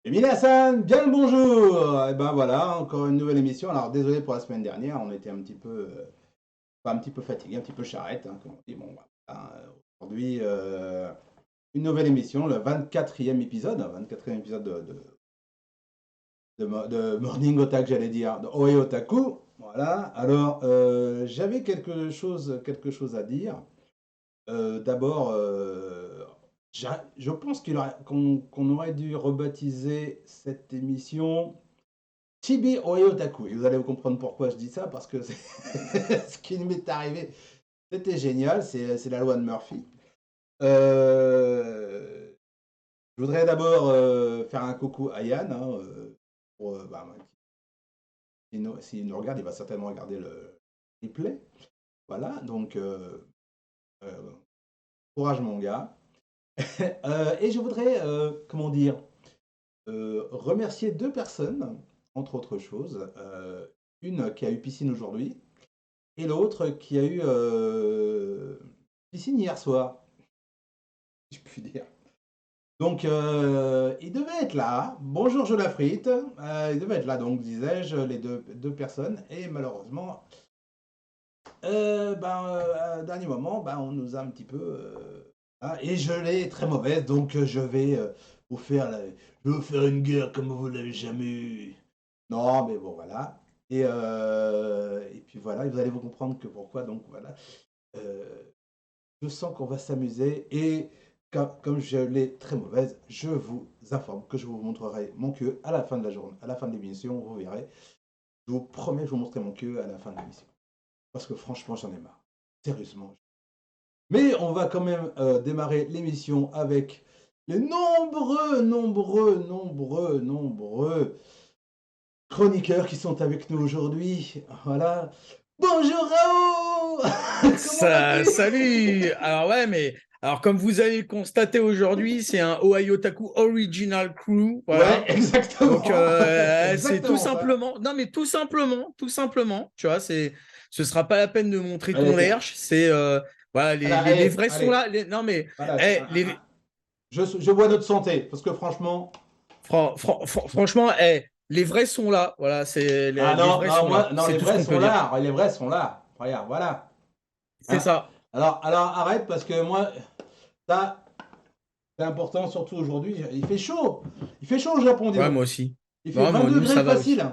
Émile Hassan, bien le bonjour! Et ben voilà, encore une nouvelle émission. Alors désolé pour la semaine dernière, on était un petit peu, pas un petit peu fatigué, un petit peu charrette, hein, comme on dit. Bon, voilà, aujourd'hui, une nouvelle émission, le 24e épisode, 24e épisode de Morning Otak, j'allais dire, de Oe Otaku. Voilà, alors j'avais quelque chose à dire. D'abord, je pense qu'on aurait dû rebaptiser cette émission Chibi Oe Otaku. Et vous allez comprendre pourquoi je dis ça, parce que ce qui m'est arrivé, c'était génial, c'est la loi de Murphy. Euh, je voudrais d'abord faire un coucou à Yann, hein, bah, s'il nous regarde, il va certainement regarder le replay. Voilà, donc euh, courage mon gars. Et je voudrais, comment dire, remercier deux personnes, entre autres choses. Une qui a eu piscine aujourd'hui et l'autre qui a eu piscine hier soir, si je puis dire. Donc, il devait être là. Bonjour, je la frite. Il devait être là, donc, disais-je, les deux personnes. Et malheureusement, dernier moment, on nous a un petit peu. Et je l'ai très mauvaise, donc je vais vous faire je vais vous faire une guerre comme vous l'avez jamais eu. Non, mais bon, voilà. Et puis voilà, vous allez vous comprendre que pourquoi, donc voilà. Euh, je sens qu'on va s'amuser et comme je l'ai très mauvaise, je vous informe que je vous montrerai mon queue à la fin de la journée, à la fin de l'émission, vous verrez. Je vous promets, je vous montrerai mon queue à la fin de l'émission. Parce que franchement, j'en ai marre. Sérieusement. Mais on va quand même démarrer l'émission avec les nombreux chroniqueurs qui sont avec nous aujourd'hui. Voilà. Bonjour Raoult. Comment vas-tu? Salut! Alors ouais, mais alors comme vous avez le constaté aujourd'hui, c'est un Ohio Taku Original Crew, Ouais, voilà. Donc exactement. C'est c'est tout exactement ça. simplement, non mais tout simplement, tu vois, ce sera pas la peine de montrer Allez, ton tiens. lèrche, c'est voilà, Voilà, les allez, vrais sont allez. là. Non mais Voilà. les, Je bois notre santé, parce que franchement. franchement, les vrais sont là, voilà, c'est Ah les non, vrais non, sont moi, là, non, c'est les tout ce vrais qu'on sont peut dire. là. Les vrais sont là. Regarde, voilà. C'est Hein. ça. Alors arrête, parce que moi, ça, c'est important, surtout aujourd'hui. Il fait chaud. Il fait chaud au Japon, dis Ouais, donc. moi aussi. Il fait Non, 20 nous degrés ça va facile. aussi.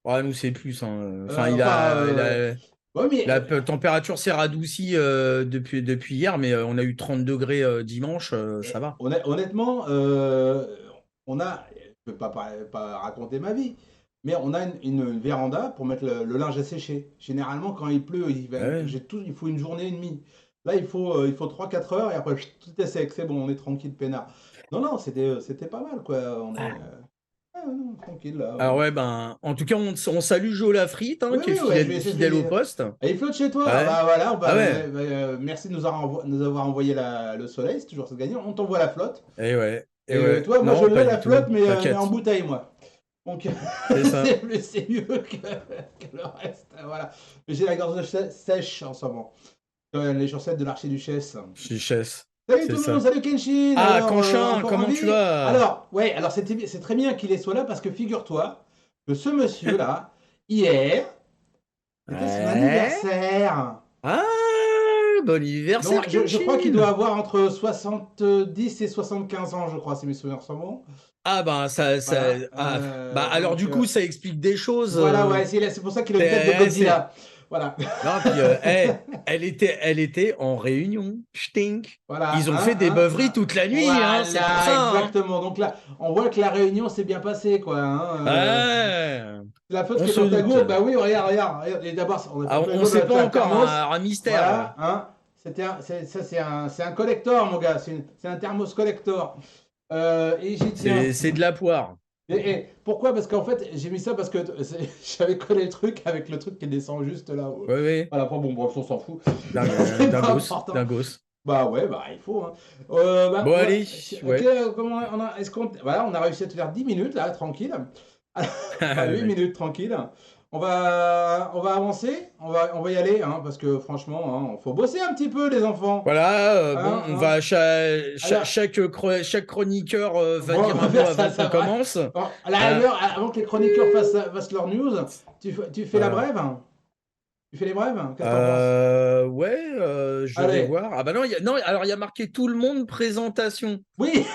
Ouais, nous, c'est plus, hein. Enfin, Enfin, ouais, mais la température s'est radoucie depuis hier, mais on a eu 30 degrés dimanche, ça va. honnêtement, on a, je ne peux pas raconter ma vie, mais on a une véranda pour mettre le linge à sécher. Généralement, quand il pleut, Ouais. il faut une journée et demie. Là, il faut 3-4 heures et après, tout est sec. C'est bon, on est tranquille, peinard. Non, non, c'était pas mal, quoi. Non, tranquille, là. Alors, ouais, ben, en tout cas, on salue Jo Lafrite, hein, Oui, qui est oui, ouais, je vais essayer fidèle au de. poste. Et il flotte chez toi. Ouais. Bah voilà, Ah ouais. merci de nous avoir envoyé le soleil, c'est toujours ça de gagner. On t'envoie la flotte. Et ouais. Et Et ouais. toi, moi je Non, pas l'ai la du flotte, tout. mais en T'inquiète. bouteille, moi. Donc C'est ça. c'est mieux que le reste. Voilà. Mais j'ai la gorge sèche en ce moment. Les chaussettes de l'archiduchesse. Chichesse. Salut C'est tout le monde, ça. salut Kenshin. Ah, Alors, Canchin, encore en comment tu vie? vas? Alors, ouais, alors c'est très bien qu'il soit là parce que figure-toi que ce monsieur-là, hier, c'était son Ouais. anniversaire. Ah, bon Donc, anniversaire, je crois qu'il doit Kenshin! avoir entre 70 et 75 ans, je crois, si mes souvenirs sont bons. Ah ben Voilà. bah alors du coup ça explique des choses. Voilà, ouais, c'est pour ça qu'il a une tête de C'est Godzilla. Voilà. non puis elle était en réunion. Stink. Voilà, Ils ont fait des beuveries toute la nuit, hein, c'est pour voilà, ça. Hein. exactement. Donc là, on voit que la réunion s'est bien passée, quoi. Hein. Ouais, La flotte on qui est se dans ta doute. gourde, bah oui, regarde. Et d'abord, on a Ah, fait on plaisir de sait pas la encore thermos. un mystère. Voilà, hein. Ça, c'est un collector, mon gars. C'est un thermos collector. Et j'ai tiens. C'est de la poire. Et pourquoi? Parce qu'en fait, j'ai mis ça parce que j'avais collé le truc avec le truc qui descend juste là. Ouais ouais. Voilà, après, bon, bref, on s'en fout. C'est pas Dingos, important. dingos. Bah ouais, bah il faut. Hein. Bon Ouais, allez, ouais. comment est-ce qu'on. Voilà, on a réussi à te faire 10 minutes là, tranquille. Enfin, 8 minutes tranquille. on va avancer, on va y aller, hein, parce que franchement, hein, faut bosser un petit peu, les enfants. Voilà, bon, Hein, on hein. va Alors, chaque chroniqueur va bon, dire on va un mot faire ça, avant ça qu'on va. commence. Bon, à la Euh, rigueur, avant que les chroniqueurs fassent leur news, tu fais la voilà. brève, hein. Tu fais les brèves, hein. Qu'est-ce que t'en penses? Ouais, je vais Allez, voir. Ah bah non, non, alors il y a marqué tout le monde présentation. oui,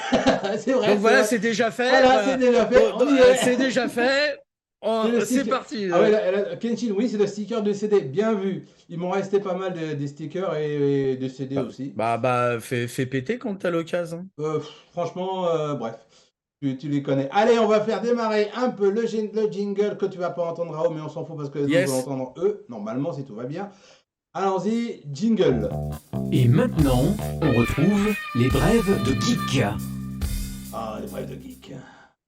c'est vrai, Donc c'est voilà, vrai. c'est déjà fait. Voilà, c'est déjà fait, on y est. C'est déjà fait. C'est le C'est sticker. parti. Ah ouais, Kenshin, oui, c'est le sticker de CD, bien vu. Il m'en restait pas mal des stickers et des CD aussi. Fais péter quand t'as l'occasion. Franchement, bref, tu les connais. Allez, on va faire démarrer un peu le jingle que tu vas pas entendre, Rao, mais on s'en fout parce que nous allons Yes. entendre eux, normalement, si tout va bien. Allons-y, jingle. Et maintenant, on retrouve les brèves de Geek. Ah, les brefs de geek.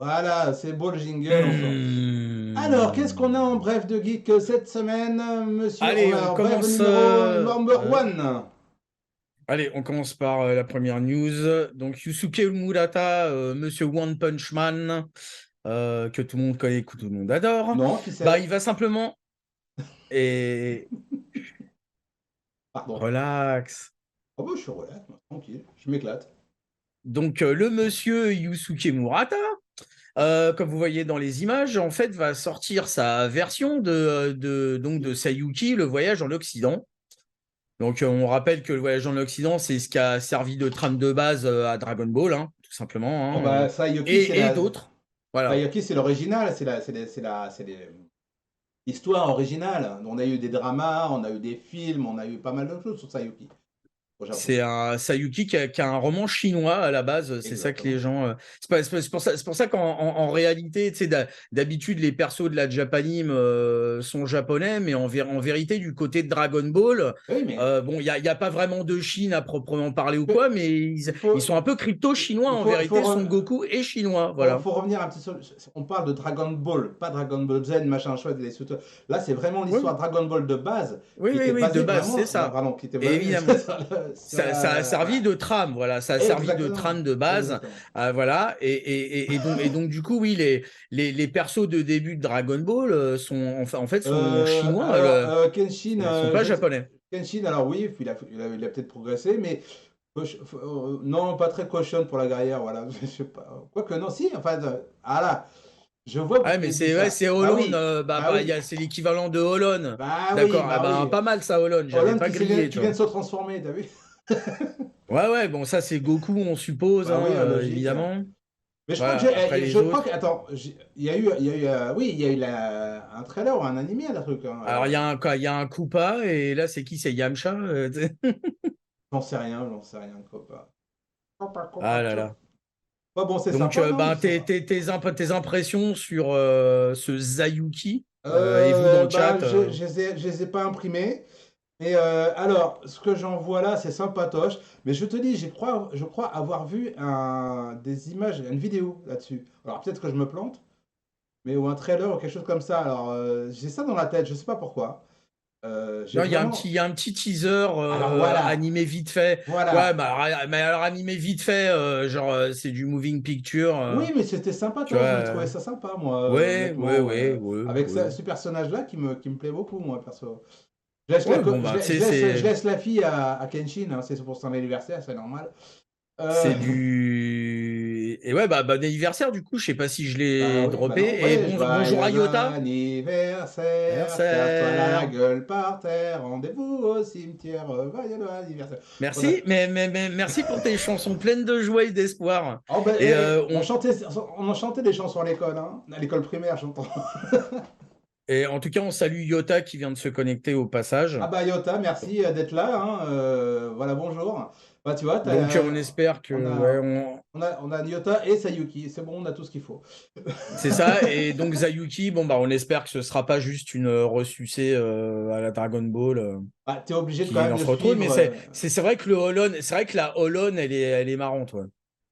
Voilà, c'est beau le jingle. Alors, qu'est-ce qu'on a Hmm. en bref de geek cette semaine, monsieur? On Allez, a on en bref commence. numéro number one. Allez, on commence par la première news. Donc, Yusuke Murata, Monsieur One Punch Man, que tout le monde connaît, que tout le monde adore. Non, qui Bah, c'est? il va simplement. Et Pardon. relax. Oh bah, je suis relax, moi, tranquille, je m'éclate. Donc, le monsieur Yusuke Murata, comme vous voyez dans les images, en fait, va sortir sa version donc de Sayuki, le voyage en Occident. Donc, on rappelle que le voyage en Occident, c'est ce qui a servi de trame de base à Dragon Ball, hein, tout simplement. Oh Hein, bah, Sayuki, c'est et la... d'autres. Voilà. Sayuki, c'est l'original, c'est l'histoire originale. On a eu des dramas, on a eu des films, on a eu pas mal de choses sur Sayuki au Japon. C'est un Sayuki qui a un roman chinois à la base. C'est ça que les Exactement. gens. C'est pour ça qu'en réalité, tu sais, d'habitude, les persos de la Japanime sont japonais, mais en vérité, du côté de Dragon Ball, Oui, mais bon, il y a pas vraiment de Chine à proprement parler ou mais quoi, mais il faut, ils sont un peu crypto-chinois il en faut, il faut, vérité. Son re- Goku est chinois. faut, Voilà. faut revenir un petit peu. On parle de Dragon Ball, pas Dragon Ball Z, machin chouette, les sous. Là, c'est vraiment Oui, l'histoire Dragon Ball de base oui, qui oui, était oui, de basée base, c'est vraiment, ça. pardon, qui était basée Évidemment. sur Ça a servi voilà. de trame, voilà, ça a servi de trame Exactement, de base, exactement. voilà, et donc du coup, oui, les persos de début de Dragon Ball en fait sont chinois, Alors, Kenshin, ils sont pas japonais. Kenshin, alors oui, il a peut-être progressé, mais non, pas très cochonne pour la guerrière, voilà. Je sais pas. Quoique, non, si, enfin, ah là, je vois Ah, pourquoi mais il dit ouais, ça. c'est Bah Holon, oui, bah oui, c'est l'équivalent de Holon. bah oui, D'accord, ah bah ben oui. pas mal ça, Holon, j'avais Holland pas grillé, qui tu vient de vois. se transformer, t'as vu? Ouais, ouais, bon, ça c'est Goku, on suppose, Bah hein, oui, logique. évidemment. Mais je crois que Voilà, après je les crois que, autres. attends, il y a eu, oui, il y a eu un trailer ou un animé, un truc, hein. Alors, Alors, il y a un Koopa, et là, c'est qui? C'est Yamcha? Tu sais. j'en sais rien, copain. Copain, Ah copain, là chop. là. Bah bon, c'est Donc, sympa, non, mais ça va. tes impressions sur ce Zayuki et vous dans le Ben, chat. je les ai pas imprimés. Mais alors, ce que j'en vois là, c'est sympatoche. Mais je te dis, je crois avoir vu des images, une vidéo là-dessus. Alors peut-être que je me plante, mais ou un trailer ou quelque chose comme ça. Alors j'ai ça dans la tête, je sais pas pourquoi. J'ai Non, vraiment. il y a un petit teaser Alors voilà, animé vite fait. Ouais, voilà. mais alors animé vite fait, genre c'est du moving picture, Oui, mais c'était tu vois. sympatoche. J'avais trouvé ça sympa, moi, Ouais, ouais, honnêtement. ouais, ouais, Avec ouais. ce personnage-là qui me plaît beaucoup, moi, perso. Je laisse la, Ouais, co- bon je bah tu la- je sais, laisse, je laisse la fille à Kenshin, hein, c'est pour son anniversaire, c'est normal. Euh, c'est du et ouais bah bon anniversaire du coup. Je sais pas si je Bah l'ai oui, bah non, droppé. Et ouais, bon bonjour à joyeux Yota. anniversaire, casse-toi la Anniversaire. gueule par terre, rendez-vous au cimetière, joyeux anniversaire. On a- Merci, mais merci pour tes chansons pleines de joie et d'espoir. Oh, ben, Et on en chantait des chansons à l'école, hein, à l'école primaire, j'entends. en tout cas, on salue Yota qui vient de se connecter au passage. Ah bah Yota, merci d'être là, hein, voilà, bonjour. Bah tu vois, Donc, on espère que on ouais, a, on a Yota et Sayuki, c'est bon, on a tout ce qu'il faut. c'est ça. Et donc, Zayuki, bon, bah, on espère que ce sera pas juste une ressucée à la Dragon Ball Ah, t'es obligé de quand qui même en de se retrouve. suivre. Mais c'est vrai que c'est vrai que la Holon, elle est marrante. Ouais.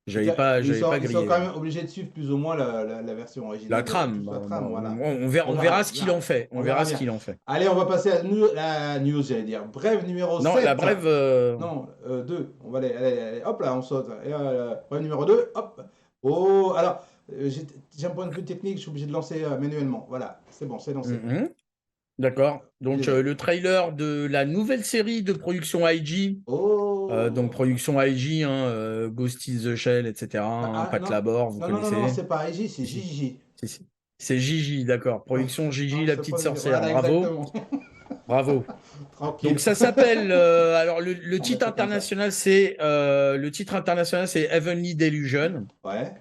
Ils J'avais sont, pas ils sont grillé. quand Ouais. même obligés de suivre plus ou moins la version La originale, trame, toute la trame, voilà. on verra ce qu'il en fait. On On verra verra ce bien. qu'il en fait. Allez, on va passer à la news, j'allais dire. Brève numéro Non, la 7. brève. Non, 2. On va aller, hop là, on saute. Et, brève numéro 2, hop. Oh, alors, j'ai un point de vue technique, je suis obligé de lancer manuellement. Voilà, c'est bon, c'est lancé. Mhm. D'accord. Je Donc, les ai. le trailer de la nouvelle série de production IG. Donc, Oh! production IG, hein, Ghost in the Shell, etc. hein, Ah, Pat non. Labor, vous Non, non, non, non, connaissez. c'est pas IJ, c'est Si, si. JJ. Si, si. C'est Gigi, d'accord. Production Gigi, Non, la c'est petite pas JJ. sorcière. Voilà, Bravo. exactement. Bravo. Donc, Tranquille. ça s'appelle. Alors, le On met titre ça comme ça. international, c'est Heavenly Delusion. Ouais.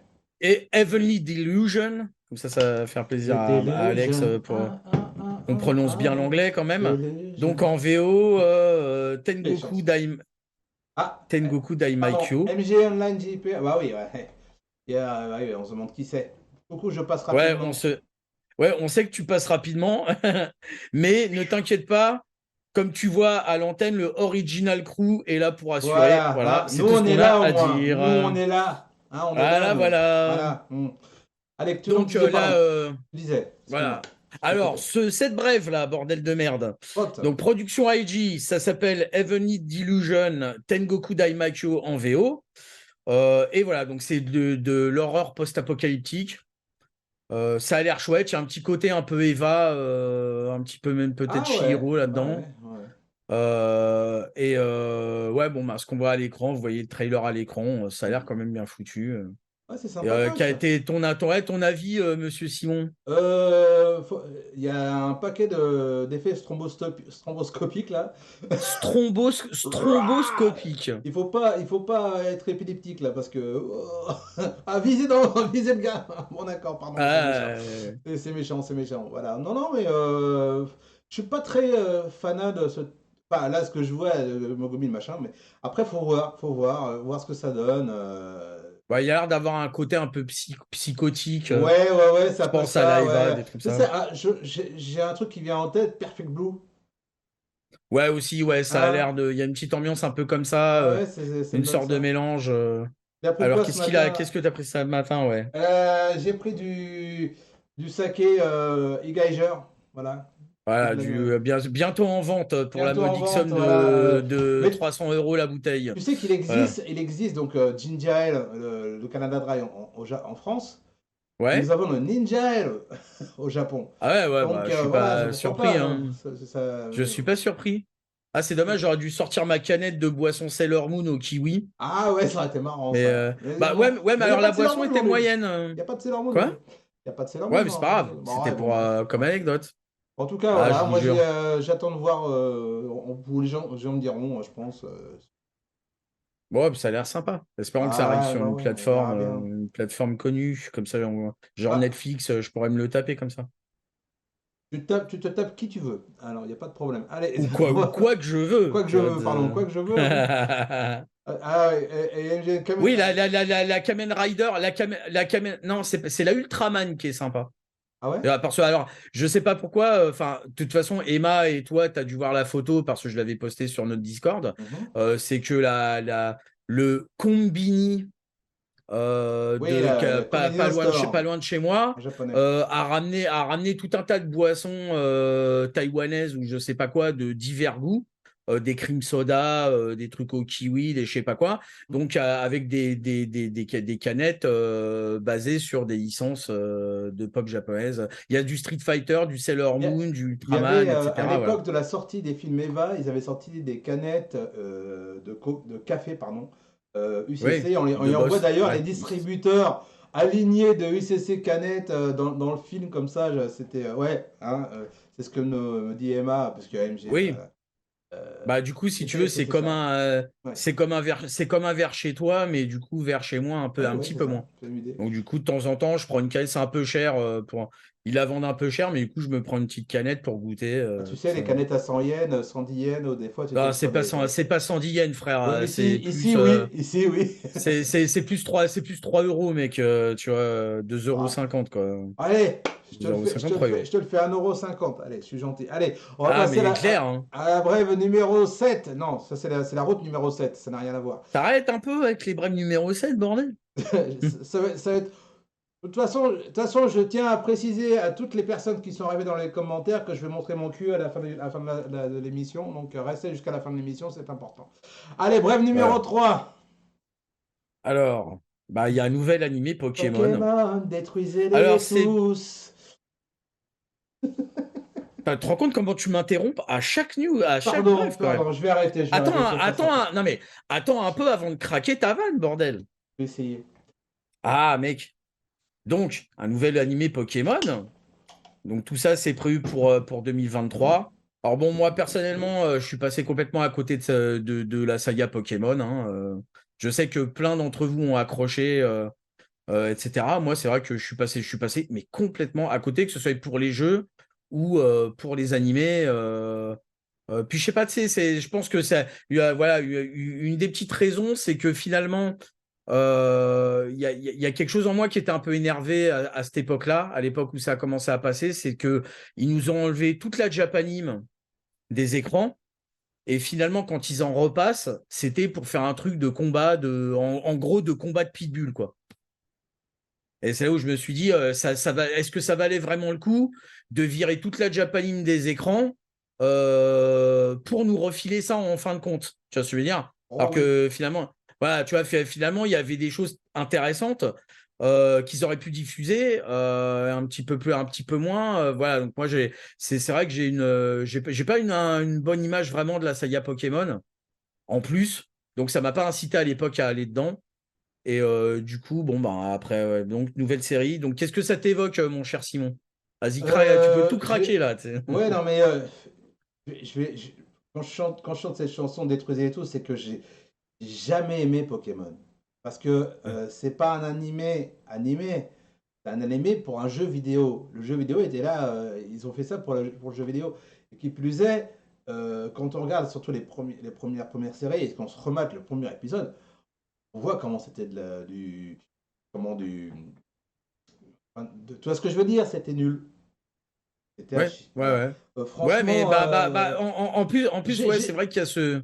Et Heavenly Delusion, comme ça va faire plaisir The à Alex Delusion. pour qu'on prononce bien l'anglais quand même. Donc, Delusion. en VO, Quelle chance. Ah, Tengoku pardon. Daimaikyo. MG Online JP. Ah, bah oui, ouais. Bah oui, on se demande qui c'est. Coucou, je passe Ouais, rapidement. on sait que tu passes rapidement, mais ne t'inquiète pas. Comme tu vois à l'antenne, le Original Crew est là pour assurer. Voilà, Voilà, hein. Nous c'est tout ce on est qu'on a là au à moins. dire. Nous on est là. Hein, on est là, Voilà, nous. voilà. Voilà. Allez, tu Donc disais, là, pardon. Tu disais, excuse-moi. voilà. Je t'ai Alors, coupé. cette brève là, bordel de merde. Pote. Donc, production IG, ça s'appelle Heavenly Delusion Tengoku Daimaikyo en VO. Et voilà, donc c'est de l'horreur post-apocalyptique. Ça a l'air chouette. Il y a un petit côté un peu Eva, un petit peu même peut-être Ah ouais. Chihiro là-dedans. Ouais, ouais. Ouais, bon, bah, ce qu'on voit à l'écran, vous voyez le trailer à l'écran, ça a l'air quand même bien foutu. Ouais, c'est Et, quel a sympatoche. été ton avis, monsieur Simon? Il y a un paquet d'effets stromboscopiques là. Stromboscopique. Il faut pas être épileptique là parce que. Ah, visez le gars. Bon, d'accord, pardon, c'est méchant. Ah, C'est méchant, c'est méchant. Voilà. Non, non, mais je suis pas très fanat de ce. Enfin, là, ce que je vois, Mogumi, le machin, mais après, voir ce que ça donne. ouais, il a l'air d'avoir un côté un peu psychotique. Ouais, ouais, ouais, Je ça passe pense à ça, l'Aeva, ouais. des trucs Tu comme sais, ça. j'ai un truc qui vient en tête, Perfect Blue. Ouais, aussi, ouais, ça a Hein? l'air de. Il y a une petite ambiance un peu comme ça, Ah ouais, ça me une donne sorte de ça. mélange. J'ai appris Alors, quoi ce matin? qu'est-ce que tu as pris ça le matin, ouais? J'ai pris du saké e-Geyser, voilà. Voilà, De bientôt en vente pour la Bientôt en modique vente, somme voilà. de Mais 300 € la bouteille. tu sais qu'il Voilà. existe donc Ginger Ale, le Canada Dry en France, et nous Ouais? avons le Ninja Ale au Japon. Ah ouais, ouais, Donc bah, je suis voilà, pas pourquoi surpris, pas, hein. hein. Ça- Je suis pas surpris. Ah, c'est dommage, j'aurais dû sortir ma canette de boisson Sailor Moon au kiwi. Ah ouais, ça aurait été marrant Mais, ça. Mais bah, bon, ouais, mais mais il n'y a alors pas la de Sailor boisson Moon était aujourd'hui. moyenne. Il n'y a pas de Sailor Moon Quoi? aujourd'hui. Il n'y a pas de Sailor Ouais, Moon mais c'est non, pas grave. bon, C'était ouais, pour, bon, comme anecdote. en tout cas, Ah, je voilà, vous moi jure. j'attends de voir, pour les gens me diront, je pense. Bon, ça a l'air sympa. Espérons que ça arrive Ah sur bah ouais, on verra bien. une plateforme connue. Comme ça, genre Bah, Netflix, je pourrais me le taper comme ça. tu te tapes qui tu veux. Alors, il n'y a pas de problème. Allez, Ou quoi que je veux. quoi que Tu je vois, veux, pardon, quoi que je veux, oui. Ah, et MG, Oui, la Kamen Rider, non, c'est la Ultraman qui est sympa. Ah ouais? Parce que, alors, je sais pas pourquoi, enfin, de toute façon, Emma et toi, tu as dû voir la photo parce que je l'avais postée sur notre Discord. Mhm. C'est que le Combini Oui, le pas convenience loin pas store loin de chez moi en japonais. a ramené tout un tas de boissons taïwanaises ou je sais pas quoi de divers goûts, des cream soda, des trucs au kiwi, des je sais pas quoi, donc avec des canettes basées sur des licences de pop japonaises. Il y a du Street Fighter, du Sailor Il y a- Moon, du il y avait, Ultraman, à etc. Voilà. l'époque de la sortie des films Eva, ils avaient sorti des canettes de café, pardon, Oui, UCC. On de y envoie boss. d'ailleurs les Ouais. distributeurs alignés de UCC canettes dans le film, comme ça. C'était, ouais, hein, c'est ce que me dit Emma, parce que AMG, Oui. Bah, du coup, si tu veux, c'était ça. Ouais, c'est comme un verre chez toi, mais du coup, verre chez moi, ouais, un ouais, petit c'est peu ça. moins. C'est une idée. Donc, du coup, de temps en temps, je prends une canette, c'est un peu cher ils la vendent un peu cher, mais du coup, je me prends une petite canette pour goûter, Ah, tu tout sais, les simplement. canettes à 100 yens, 110 yens, des fois, tu sais, Ah, tu prends des. c'est pas 110 yens, frère. Ouais, C'est ici, plus, oui, ici, oui. c'est plus 3 euros, mec. Tu vois, 2,50 € Ah, 50 quoi. allez, 2,50 €, 3 je euros. te le fais à 1,50 €. Allez, je suis gentil. Allez, on va Ah, passer mais clair, hein. à la brève numéro 7. Non, ça c'est la route numéro 7. Ça n'a rien à voir. T'arrêtes un peu avec les brèves numéro 7, bordel. Ça va être. De toute façon, je tiens à préciser à toutes les personnes qui sont arrivées dans les commentaires que je vais montrer mon cul à la fin de l'émission. Donc, restez jusqu'à la fin de l'émission, c'est important. Allez, brève numéro Voilà. 3. Alors, bah, il y a un nouvel animé Pokémon. Pokémon, Alors, détruisez-les c'est tous. Tu te rends compte comment tu m'interrompes à chaque news, à chaque Pardon, bref, quand même. pardon, je vais arrêter. Je vais Attends, arrêter. non mais attends un peu avant de craquer ta vanne, bordel. Je vais essayer. Ah, mec. Donc, un nouvel animé Pokémon. Donc, tout ça, c'est prévu pour 2023. Alors, bon, moi, personnellement, je suis passé complètement à côté de la saga Pokémon. Hein. Je sais que plein d'entre vous ont accroché, etc. Moi, c'est vrai que je suis passé, mais complètement à côté, que ce soit pour les jeux ou pour les animés. Puis, je sais pas, tu sais, je pense que ça, voilà, une des petites raisons, c'est que finalement, il y a quelque chose en moi qui était un peu énervé à cette époque-là, à l'époque où ça a commencé à passer, c'est que ils nous ont enlevé toute la Japanime des écrans. Et finalement, quand ils en repassent, c'était pour faire un truc de combat, en gros, de combat de pitbull, quoi. Et c'est là où je me suis dit, est-ce que ça valait vraiment le coup de virer toute la Japanime des écrans pour nous refiler ça en fin de compte? Tu vois ce que je veux dire? Oh Alors oui. que finalement, voilà, tu vois, finalement, il y avait des choses intéressantes qu'ils auraient pu diffuser un petit peu plus, un petit peu moins. Voilà, donc moi, c'est vrai que j'ai pas une bonne image vraiment de la saga Pokémon en plus. Donc ça m'a pas incité à l'époque à aller dedans. Et du coup, bon, bah, après, ouais, donc, nouvelle série. Donc, qu'est-ce que ça t'évoque, mon cher Simon? Vas-y, tu peux tout Je craquer, vais... là. Tu sais. Ouais, non, mais quand je chante cette chanson Détruisez et tout, c'est que j'ai jamais aimé Pokémon. Parce que Ouais. c'est pas un animé, c'est un animé pour un jeu vidéo. Le jeu vidéo était là, ils ont fait ça pour le jeu vidéo. Et qui plus est, quand on regarde surtout les premières séries et qu'on se remate le premier épisode, on voit comment c'était comment tu vois ce que je veux dire? C'était nul. C'était à Ouais, chier. ouais, Voilà. ouais. Ouais, mais Franchement, en plus, j'ai, ouais, c'est j'ai- vrai qu'il y a ce.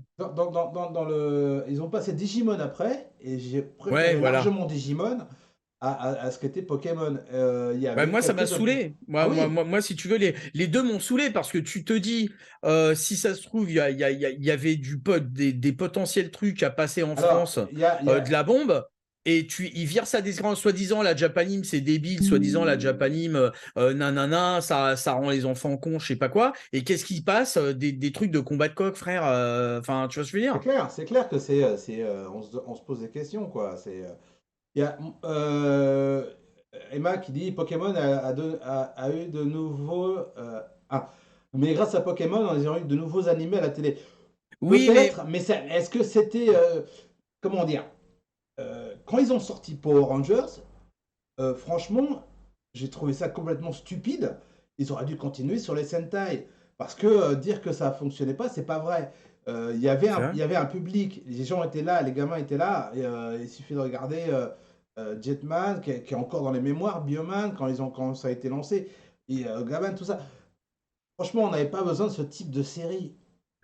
ils ont passé Digimon après, et j'ai Ouais, préféré voilà. largement Digimon à ce qu'était Pokémon. Il y Ouais, avait moi, ça m'a quelques autres. saoulé. Ah oui, Moi, si tu veux, les deux m'ont saoulé parce que tu te dis, si ça se trouve, il y avait des potentiels trucs à passer en alors, France, de la bombe. Et ils virent ça des grands, soi-disant, la Japanime, c'est débile, soi-disant, la Japanime, nanana, ça rend les enfants cons, je sais pas quoi. Et qu'est-ce qui se passe? Des trucs de combat de coq, frère. Enfin, tu vois ce que je veux dire? c'est clair que on se pose des questions, quoi. Il y a Emma qui dit Pokémon a eu de nouveaux. Mais grâce à Pokémon, ils ont eu de nouveaux animés à la télé. Oui, mais. Peut-être, mais est-ce que c'était. Comment dire? Quand ils ont sorti Power Rangers, franchement, j'ai trouvé ça complètement stupide. Ils auraient dû continuer sur les Sentai. Parce que dire que ça ne fonctionnait pas, c'est pas vrai. C'est vrai. Il y avait un public, les gens étaient là, les gamins étaient là. Et, il suffit de regarder Jetman, qui est encore dans les mémoires, Bioman, quand ça a été lancé, et Gaman, tout ça. Franchement, on n'avait pas besoin de ce type de série.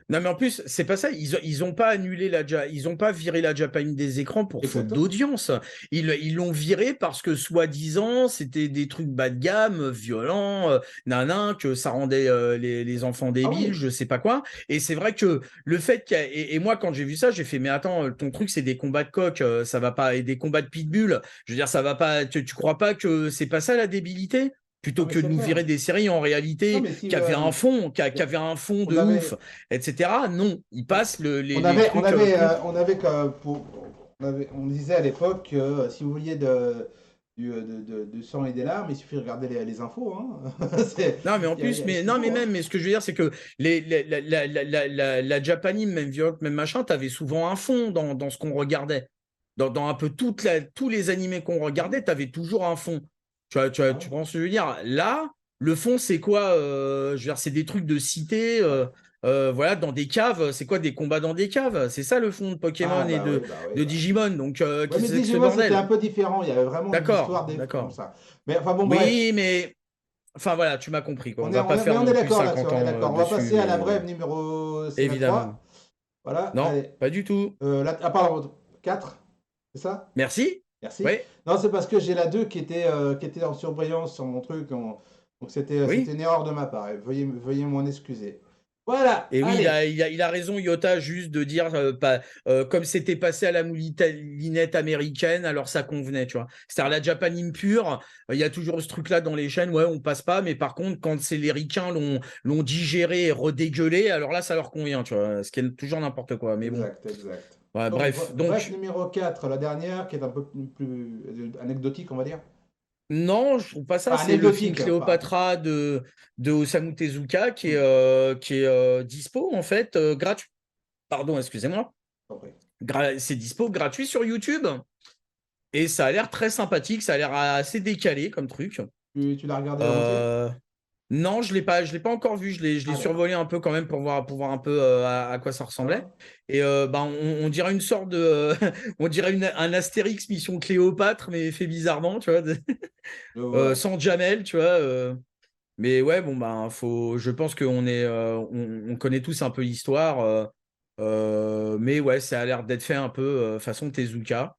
Non, mais en plus, c'est pas ça. Ils ont pas annulé ils ont pas viré la Japanime des écrans pour faute Exactement. d'audience. Ils l'ont viré parce que, soi-disant, c'était des trucs bas de gamme, violents, nanan, que ça rendait les enfants Ah débiles, oui, je sais pas quoi. Et c'est vrai que le fait et moi, quand j'ai vu ça, j'ai fait, mais attends, ton truc, c'est des combats de coq, ça va pas, et des combats de pitbull. Je veux dire, ça va pas, tu crois pas que c'est pas ça la débilité? non Plutôt mais que de c'est nous clair. virer des séries en Non réalité mais si qui avaient un fond, qui avaient un fond on de ouf, avait, etc. Non, ils on, passent les trucs contre. on avait on disait à l'époque que si vous vouliez du sang et des larmes, il suffit de regarder les infos. Hein. Non, mais en Il plus, y a ce mais qu'il non, mais faut. Hein. même, mais ce que je veux dire, c'est que la Japanime, même violente, même machin, t'avais souvent un fond dans ce qu'on regardait. Dans un peu tous les animés qu'on regardait, t'avais toujours un fond. Ah Tu ouais. penses ce que je veux dire? Là, le fond, c'est quoi? Je veux dire, c'est des trucs de cité, Ouais. voilà, dans des caves. C'est quoi des combats dans des caves? C'est ça le fond de Pokémon Ah et bah oui, bah oui, de bah oui. Digimon. Donc, Ouais, mais qu'est-ce que c'est que ce Digimon, c'était bordel? un peu différent. Il y avait vraiment une D'accord, histoire comme d'accord. ça. Mais enfin bon, bref. Oui, mais enfin voilà, tu m'as compris, quoi. On va pas Mais faire on est non plus d'accord là-dessus, 50 on est ans d'accord. On va dessus, passer à la mais brève numéro. C'est la évidemment. 3. Voilà, Non, allez. pas du tout. Pardon, 4, c'est ça? Merci. Merci. Oui, Non, c'est parce que j'ai la 2 qui était en surbrillance sur mon truc. Donc c'était oui. une erreur de ma part. Et veuillez m'en excuser. Voilà, Et oui, allez. il a raison, Iota, juste de dire, comme c'était passé à la moulinette américaine, alors ça convenait, tu vois. C'est-à-dire la Japan Impure, il y a toujours ce truc-là dans les chaînes, ouais, on passe pas, mais par contre, quand c'est les ricains l'ont digéré et redégueulé, alors là, ça leur convient, tu vois. Ce qui est toujours n'importe quoi, mais bon. Exact, exact. Ouais, Donc, bref, bref, donc, numéro 4, la dernière, qui est un peu plus anecdotique, on va dire. non, je trouve pas ça, Enfin, c'est le film anecdotique, enfin, Cléopatra de Osamu Tezuka qui est dispo, en fait, gratuit. Pardon, excusez-moi. compris. C'est dispo gratuit sur YouTube. Et ça a l'air très sympathique, ça a l'air assez décalé comme truc. Tu l'as regardé en entier? Euh, non, je l'ai pas encore vu. Je l'ai Ah, d'accord. survolé un peu quand même pour voir un peu à quoi ça ressemblait. D'accord. Et ben, on dirait une sorte de, on dirait un Astérix Mission Cléopâtre, mais fait bizarrement, tu vois, Je vois. sans Jamel, tu vois. Mais ouais, bon ben, je pense qu'on on connaît tous un peu l'histoire. Mais ouais, ça a l'air d'être fait un peu façon Tezuka.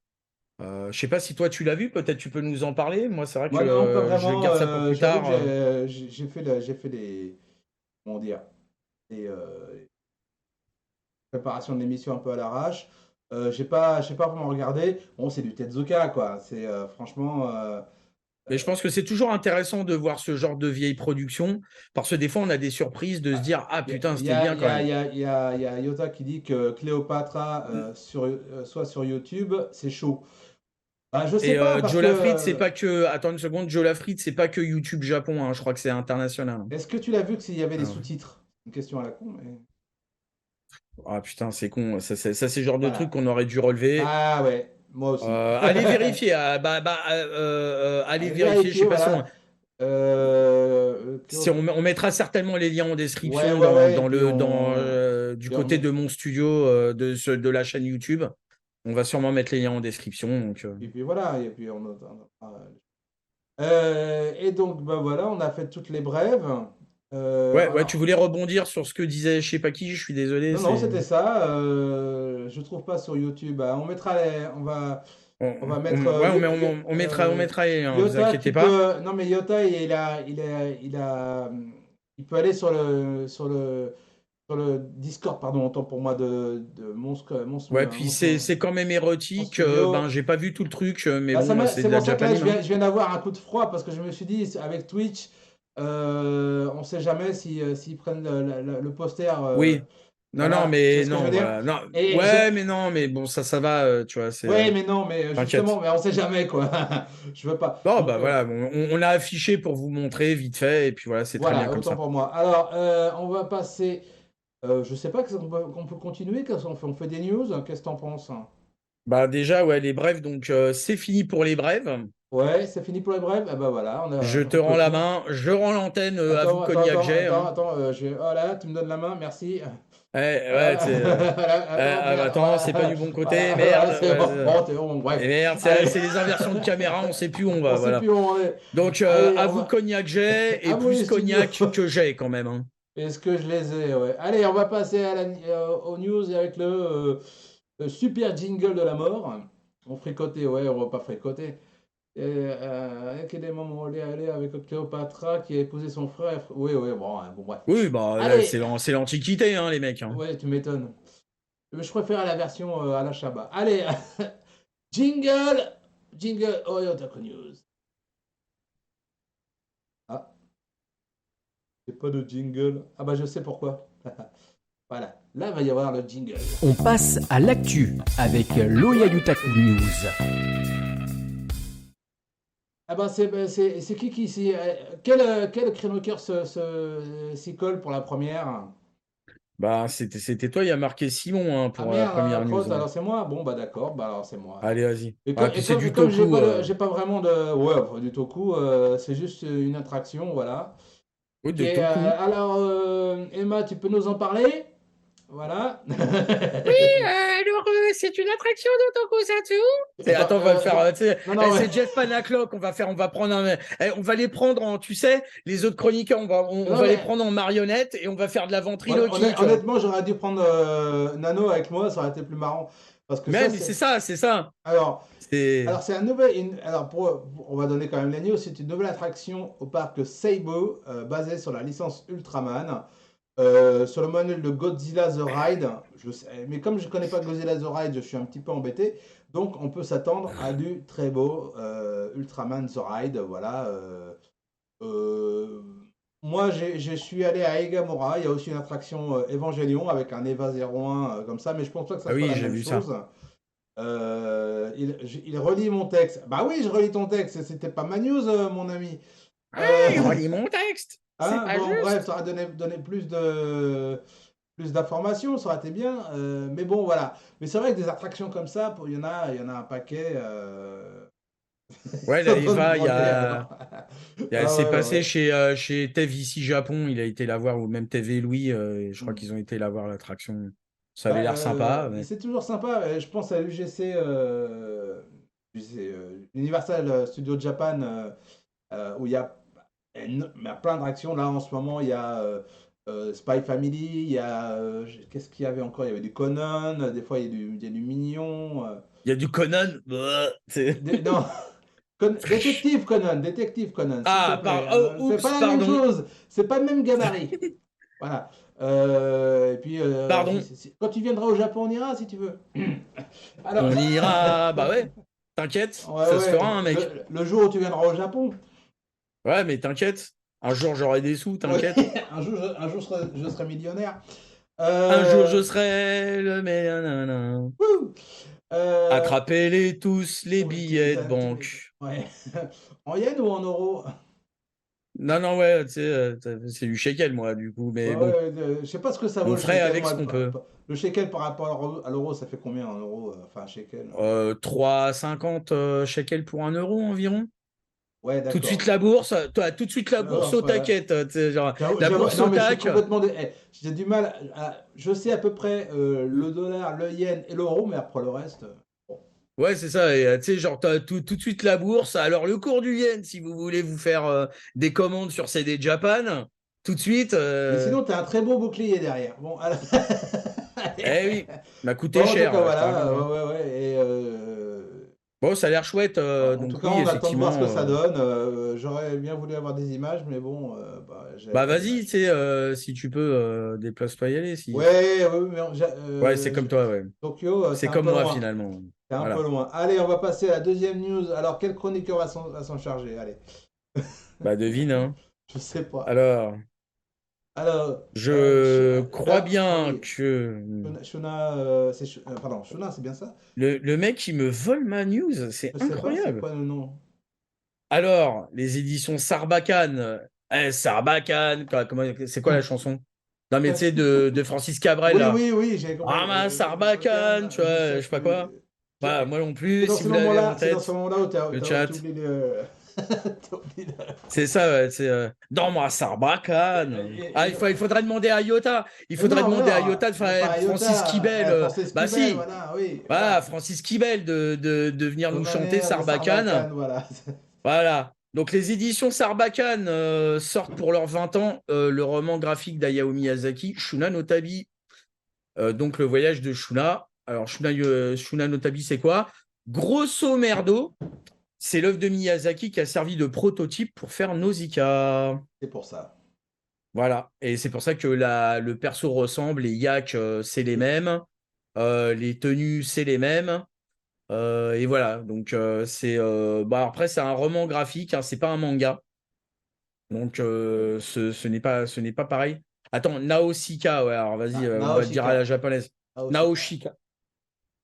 Je sais pas si toi tu l'as vu, peut-être tu peux nous en parler. Moi, c'est vrai que Moi, non, pas je vraiment. garde ça pour plus J'avoue que tard. j'ai fait des, comment dire, des préparations de l'émission un peu à l'arrache. J'ai pas vraiment regardé. Bon, c'est du Tezuka, quoi. C'est franchement. Mais je pense que c'est toujours intéressant de voir ce genre de vieilles productions, parce que des fois on a des surprises de se dire ah putain c'était bien quand même. Il y a Yota qui dit que Cléopatra soit sur YouTube, c'est chaud. Bah, je sais Et pas parce Joe Lafrite, c'est que pas que. Attends une seconde, Joe Lafrite, c'est pas que YouTube Japon, hein, je crois que c'est international. est-ce que tu l'as vu que s'il y avait des Ah, ouais. sous-titres? Une question à la con, mais Ah, putain, c'est con. C'est le genre de truc voilà. qu'on aurait dû relever. Ah ouais, moi aussi. Allez vérifier. Allez Allez vérifier. Je sais vérifier, pas si voilà. on mettra certainement les liens en Ouais, description ouais, ouais. Et puis du puis on côté met- de mon studio, de la chaîne YouTube. On va sûrement mettre les liens en description. Donc, et puis voilà. Et puis et donc bah voilà, on a fait toutes les brèves. ouais, ouais, tu Alors, voulais rebondir sur ce que disait je sais pas qui, je suis désolé. non, non, c'était ça. Je trouve pas sur YouTube. Ah, on va mettre Ouais, on mettra les liens, vous Yota. inquiétez Tu pas. peux. Non, mais Yota, il peut aller sur le Discord, pardon, autant pour moi de Ouais, puis c'est quand même mon érotique. Ben, studio. j'ai pas vu tout le truc, mais Bah, bon, c'est c'est de pour la ça que là, japanime, hein. je viens d'avoir un coup de froid parce que je me suis dit, avec Twitch, on sait jamais s'ils prennent le poster. Oui. Non, non, Voilà, tu vois mais ce que je veux non, dire? voilà. Non, Et ouais, mais non, mais bon, ça va, tu vois, ouais, mais non, mais justement, t'inquiète. mais on sait jamais, quoi. Je veux pas. Non, Donc, bah voilà, bon, on l'a affiché pour vous montrer vite fait, et puis voilà, c'est très bien voilà, comme autant ça. pour moi. Alors, on va passer. Je sais pas, on peut continuer, on fait des news, qu'est-ce que t'en penses? Bah déjà, ouais, les brèves, donc c'est fini pour les brèves. Ouais, c'est fini pour les brèves? Ah bah voilà, Je te on peut rends la tout. main, je rends l'antenne à vous, Cognac Jet, hein. Voilà, tu me donnes la main, merci. Ouais, ouais, Voilà, voilà, oh, merde, attends, c'est pas voilà, du bon côté, voilà, merde. voilà, c'est bon, bon, c'est bon, Et bref. merde, Allez, c'est les inversions de caméra, on sait plus où on on va, sait voilà. plus où on est. Donc, Allez, à on vous, va. Cognac Jet, et À vous plus les studios. Cognac que j'ai quand même, hein. Est-ce que je les ai? Ouais. Allez, on va passer aux news avec le super jingle de la mort. On fricotait, ouais, on va pas fricoter. À quel moment on est allé avec Cléopâtra qui a épousé son frère? Oui, oui, bon, hein, bon, bref. Oui, bah là, Allez, c'est l'Antiquité, hein, les mecs, hein. ouais, tu m'étonnes. Mais je préfère la version à la Shabbat. Allez, jingle, jingle, Oyotako News. Ah, c'est pas de jingle. Ah bah je sais pourquoi. Voilà, là il va y avoir le jingle. On passe à l'actu avec l'Oya Yutaku News. Ah bah c'est qui quel créneau-cœur s'y colle pour la première? Bah, c'était toi, il y a marqué Simon, hein, Ah pour la merde, première news, Crotte, hein. alors c'est moi? Bon bah d'accord, bah alors c'est moi. Allez, vas-y. Et Ah, puis c'est et du comme Toku. j'ai pas vraiment de... Ouais, enfin, du Toku, c'est juste une attraction, voilà. Oui, Qui de est, Toku. alors, Emma, tu peux nous en parler? Voilà. Alors, c'est une attraction de Tokusatsu. Attends, Attends, on va le faire. Tu sais, non, non, mais... c'est Jeff Panaclock. On va prendre on va les prendre en, tu sais, les autres chroniqueurs, on Non, va les mais prendre en marionnettes et on va faire de la ventriloquie, tu vois. honnêtement, j'aurais dû prendre Nano avec moi, ça aurait été plus marrant. Parce que ça, Mais c'est... c'est ça. Alors, C'est. alors c'est alors on va donner quand même les news. C'est une nouvelle attraction au parc Seibo, basée sur la licence Ultraman. Sur le manuel de Godzilla The Ride, mais comme je connais pas Godzilla The Ride, je suis un petit peu embêté. Donc on peut s'attendre à du très beau Ultraman The Ride. Voilà. Euh, Moi, je suis allé à Egamura. Il y a aussi une attraction Evangelion avec un Eva 01 comme ça, mais je pense pas que ça Ah soit oui, la j'ai même vu ça. chose. Il relie mon texte. Bah oui, je relis ton texte. C'était pas ma news, mon ami. Hey, relis mon texte! C'est Hein, pas bon, bref, juste! ça aurait donné plus d'informations, ça aurait été bien. Mais bon, voilà. Mais c'est vrai que des attractions comme ça, il y en a un paquet. Ouais, la Ça donne Eva, branle-bas. Ah c'est ouais, ouais, passé ouais. chez Tev ici Japon, il a été la voir, ou même Tev et Louis, et je crois Hmm. qu'ils ont été la voir l'attraction. Ça avait Bah, l'air sympa, mais c'est toujours sympa. Je pense à l'UGC, Universal Studio Japan, où il y a plein d'attractions. Là, en ce moment, il y a Spy Family, il y a. Qu'est-ce qu'il y avait encore? Il y avait du Conan, des fois, il y a du Mignon. il y a du Conan. Bah, Non, Détective Conan, s'il te Ah, plaît. oh, C'est oups, pas la même pardon. chose, c'est pas le même gabarit. Voilà. Et puis, Pardon. quand tu viendras au Japon, on ira si tu veux. Alors, On ira. Bah ouais, t'inquiète, ouais, ça se fera, ouais, hein, mec. le jour où tu viendras au Japon, Ouais, mais t'inquiète. Un jour, j'aurai des sous, ouais, t'inquiète. un jour je serai millionnaire. Un jour, je Euh, serai le nanana. Wouh. Euh, Attrapez-les tous, les ouais, billets de banque. ouais. En yens ou en euros? Non, non, ouais, tu sais, c'est du shekel, moi, du coup. Ouais, Mais bon, ouais, je sais pas ce que ça vaut on le ferait shekel, avec ce moi. qu'on peut. Le shekel par rapport à l'euro, ça fait combien en euros? Enfin, un shekel. 3,50 shekels pour 1 euro environ. Ouais, Tout de suite d'accord. la bourse, toi, tout de suite la bourse Alors, au taquet, tu sais, genre, la bourse Non, au mais je suis tac. complètement. J'ai du mal. Je sais à peu près le dollar, le yen et l'euro, mais après le reste. Bon. Ouais, c'est ça. Et tu sais, genre, t'as tout de suite la bourse. Alors, le cours du yen, si vous voulez vous faire des commandes sur CD Japan, tout de suite. Mais sinon, tu as un très beau bouclier derrière. Bon, alors. Eh oui, m'a coûté Bon, en tout cher, cas, je te raconte voilà. pas. Ouais, ouais, ouais. Et, Bon, ça a l'air chouette. en tout Donc, cas, oui, on attend de voir ce que effectivement. ça donne. J'aurais bien voulu avoir des images, mais bon, bah, j'avais Bah, pas vas-y, tu d'image. sais, si tu peux, déplace-toi y aller. Si... Ouais, ouais, mais Ouais, c'est comme toi, ouais. Tokyo, c'est C'est un comme peu moi, loin. finalement. C'est un peu Voilà. loin. Allez, on va passer à la deuxième news. Alors, quel chroniqueur va s'en charger? Allez, Bah, devine, hein. je sais pas. Alors, Alors, je crois bien oui, que Shuna, pardon, Shuna, c'est bien ça? le mec, il me vole ma news. C'est Je sais pas, c'est incroyable. quoi le nom? Alors, les éditions Sarbacane. Sarbacane, c'est quoi la chanson? Non, mais tu sais, de Francis Cabrel, Oui, là. oui, oui, j'ai compris. Ah, ma Sarbacane, tu Je vois, sais je sais pas plus. quoi. Voilà, moi non plus, C'est dans si ce vous l'avez en moment-là, c'est dans ce tête, moment-là où le tu chat. oublies le. T'as oublié C'est ça, ouais, c'est dans ma Sarbacane. Ah, il faudrait demander à Iota. Il mais faudrait non, mais demander à non, Iota de pas faire Francis Iota, Kibel. Francis Bah Kibel, si, voilà, oui, voilà, voilà. Francis Kibel de venir nous chanter Condamné de Sarbacane. Sarbacane, voilà. Voilà. Donc les éditions Sarbacane sortent pour leurs 20 ans le roman graphique d'Hayao Miyazaki, Shuna no Tabi. Donc le voyage de Shuna. Alors Shuna no Tabi, c'est quoi? Grosso merdo, c'est l'œuvre de Miyazaki qui a servi de prototype pour faire Nausicaa. C'est pour ça. Voilà. Et c'est pour ça que le perso ressemble, les yaks, c'est les mêmes. Les tenues, c'est les mêmes. Et voilà. Donc, bah, après, c'est un roman graphique, hein, c'est pas un manga. Donc, ce n'est pas pareil. Attends, Naoshika, ouais, alors vas-y, on va le dire à la Naoshika. japonaise. Naoshika. Naoshika. Ok.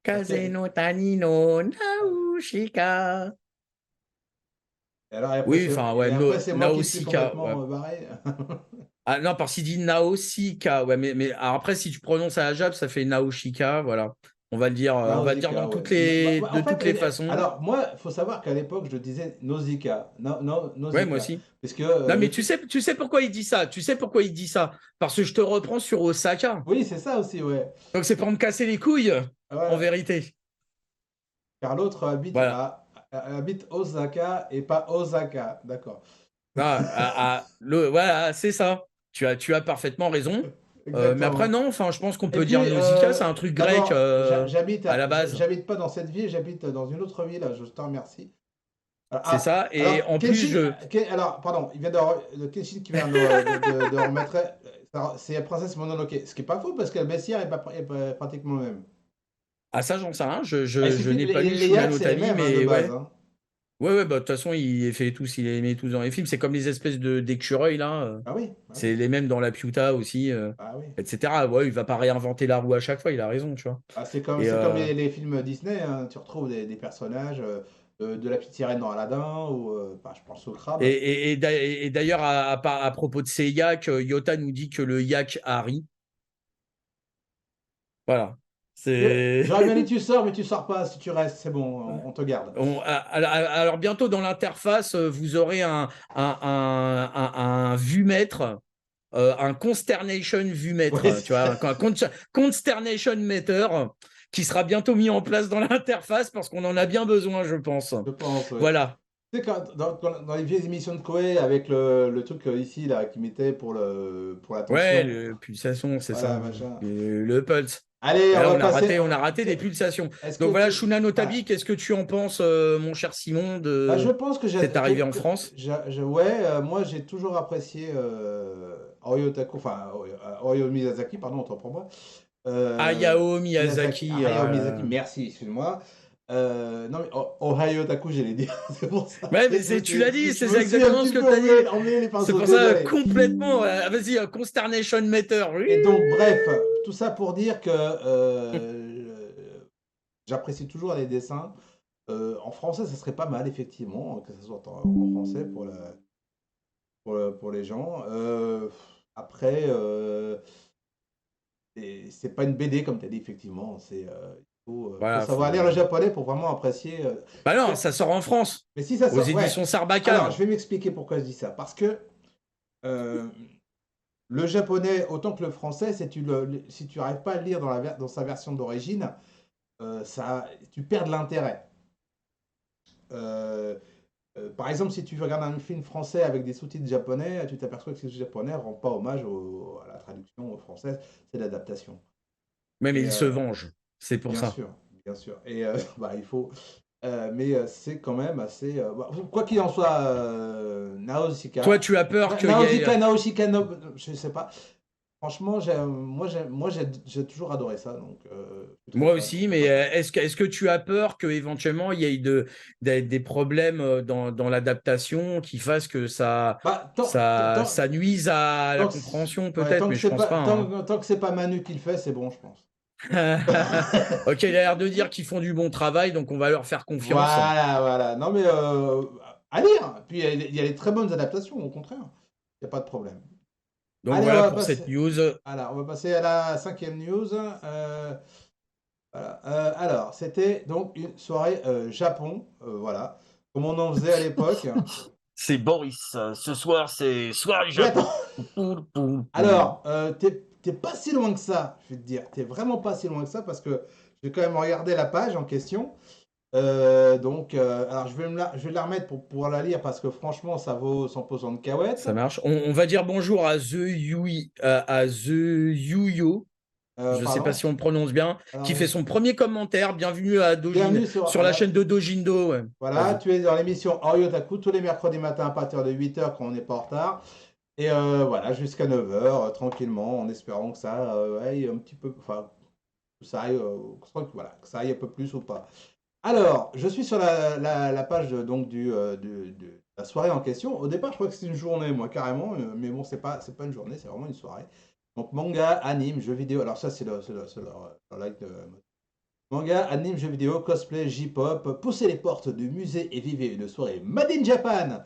Kaze no tani no Naoshika. Et alors, et après, Oui, c'est, enfin, ouais, et après, c'est moi qui suis Naoshika. Ouais. complètement barré. Ah non, parce qu'il dit Naoshika. Ouais, mais alors après, si tu prononces à la Jap, ça fait Naoshika. Voilà. On va le dire Nausicaa, dans ouais. de En fait, toutes les façons. alors, moi, il faut savoir qu'à l'époque, je disais Nausicaa. Ouais, moi Nausicaa. aussi. Parce que Non, mais le tu sais pourquoi il dit ça? Tu sais pourquoi il dit ça? Parce que je te reprends sur Osaka. Oui, c'est ça aussi, ouais. Donc c'est pour me casser les couilles, en Voilà. vérité. Car l'autre Voilà. habite Osaka et pas Osaka. D'accord. Voilà, c'est ça. Tu as parfaitement raison. Mais après, Exactement. non, enfin, je pense qu'on Et peut dire puis, Nausicaa, c'est un truc grec d'abord, j'habite à la base. j'habite pas dans cette ville, j'habite dans une autre ville. Je te remercie. C'est ça. Et Alors, en plus, Alors, pardon, Kenshin qui vient de remettre. c'est la princesse Mononoke. Ce qui est pas faux parce que le bestiaire est pratiquement le même. Ah, ça, j'en sais rien. Il Je suffit n'ai pas lu les Shuna yaks, no c'est les Tabi, mêmes hein, de mais base. ouais. Hein. Ouais, bah, de toute façon, il les met tous dans les films. C'est comme les espèces d'écureuils, là. Ah oui, C'est les mêmes dans la Piuta aussi, ah oui. etc. Ouais, il va pas réinventer la roue à chaque fois, il a raison, tu vois. Ah, Et, c'est comme les films Disney, hein. Tu retrouves des personnages de la petite sirène dans Aladdin, ou bah, je pense au crabe. et d'ailleurs, à propos de ces yaks, Yota nous dit que le yak Harry. Voilà. C'est. J'aurais bien dit tu sors, mais tu sors pas. Si tu restes, c'est bon, on te garde. Alors, bientôt dans l'interface, vous aurez un vue-mètre, un consternation vue-mètre, Ouais, tu vois, un consternation meter qui sera bientôt mis en place dans l'interface parce qu'on en a bien besoin, je pense. je pense, ouais. Voilà. Tu sais, dans les vieilles émissions de Koei, avec le truc ici, là, qui mettait pour la Ouais, tension. le pulsation, c'est Voilà, ça. machin. Le pulse. Allez, Et on là, va passer. on a raté des pulsations. Est-ce que Donc voilà, tu. Shuna no Voilà. Tabi, qu'est-ce que tu en penses, mon cher Simon, Bah, je de pense que cette arrivée en France? ouais, moi j'ai toujours apprécié Hayao Miyazaki, pardon, autant pour moi. Hayao Miyazaki. Hayao Miyazaki, merci, excuse-moi. Non, mais Ohio Taku, j'allais dire, c'est pour ça. Ouais, mais tu l'as dit, Je c'est me suis un exactement petit ce que peu tu as dit. emmené les C'est pinceaux, pour ça, désolé. complètement. Vas-y, Consternation Meter. Et donc, bref, tout ça pour dire que j'apprécie toujours les dessins. En français, ça serait pas mal, effectivement, que ce soit en français pour les gens. Après, c'est pas une BD, comme tu as dit, effectivement. Faut Voilà, savoir lire le japonais pour vraiment apprécier. Bah non, ça sort en France, Mais si ça aux sort, ouais. éditions Alors, Sarbacane. je vais m'expliquer pourquoi je dis ça. Parce que le japonais, autant que le français, si tu n'arrives pas à le lire dans sa version d'origine, tu perds de l'intérêt. Par exemple, si tu regardes un film français avec des sous-titres japonais, tu t'aperçois que ces sous-titres japonais ne rendent pas hommage à la traduction française, c'est l'adaptation. Mais Et il se venge, c'est pour bien ça. sûr, bien sûr. Et bah, il faut. Mais c'est quand même assez. Quoi qu'il en soit, Nausicaa. Toi, tu as peur qu'il y ait. Nausicaa, je sais pas. Franchement, j'ai toujours adoré ça. Donc, je suis très Moi fan. aussi, mais est-ce que tu as peur qu'éventuellement il y ait des problèmes dans l'adaptation qui fassent que Bah, ça nuise à la compréhension, peut-être, mais je pense pas. Hein. tant que c'est pas Manu qui le fait, c'est bon, je pense. Ok, il a l'air de dire qu'ils font du bon travail, donc on va leur faire confiance. Voilà. Non, mais à lire. Puis il y a des très bonnes adaptations, au contraire. Il n'y a pas de problème. Donc Allez, voilà pour cette news. Alors, on va passer à la 5e news. Voilà. Alors, c'était donc une soirée Japon. Voilà. Comme on en faisait à l'époque. C'est Boris. Ce soir, c'est soirée Japon. Alors, t'es pas si loin que ça, je vais te dire. T'es vraiment pas si loin que ça parce que je vais quand même regarder la page en question. Alors je vais la remettre pour pouvoir la lire parce que franchement, ça vaut 100 pesant de cacahuètes. Ça marche. On va dire bonjour à The Yuyo. Je ne sais pas si on le prononce bien, qui fait son premier commentaire. Bienvenue à Dojin, sur la chaîne de Dojindo. Ouais. Voilà, tu es dans l'émission Oryotaku tous les mercredis matins à partir de 8h quand on n'est pas en retard. Et voilà, jusqu'à 9h, tranquillement, en espérant que ça aille un petit peu. Enfin, que ça aille, que ça aille un peu plus ou pas. Alors, je suis sur la page donc de la soirée en question. Au départ, je crois que c'est une journée, moi, carrément. Mais bon, c'est pas une journée, c'est vraiment une soirée. Donc, manga, anime, jeux vidéo. Alors, ça, c'est leur like de manga, anime, jeux vidéo, cosplay, J-pop. Poussez les portes du musée et vivez une soirée Made in Japan.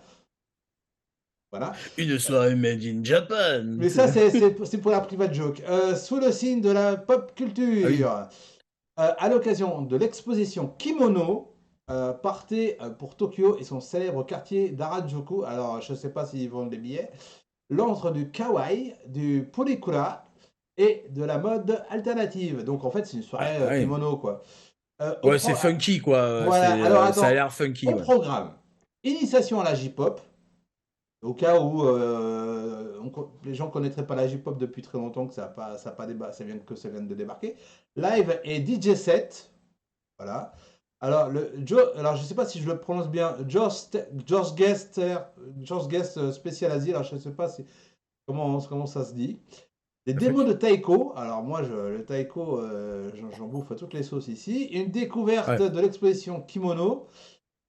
Voilà. Une soirée Made in Japan. Mais ça, c'est pour la private joke. Sous le signe de la pop culture. Ah oui. À l'occasion de l'exposition Kimono, partez pour Tokyo et son célèbre quartier d'Harajuku. Alors, je ne sais pas s'ils vendent des billets. L'antre du kawaii, du polycula et de la mode alternative. Donc, en fait, c'est une soirée kimono, quoi. Ouais, c'est funky, quoi. Voilà. Alors, attends, ça a l'air funky. Au programme, initiation à la J-pop. Au cas où les gens ne connaîtraient pas la J-pop depuis très longtemps, que ça vient de débarquer. Live et DJ set. Voilà. Alors, je ne sais pas si je le prononce bien. George Guest Special Asie. Alors, je ne sais pas comment ça se dit. Des La démos de fac. Taiko. Alors moi, le Taiko, j'en bouffe à toutes les sauces ici. Une découverte Ouais. de l'exposition Kimono,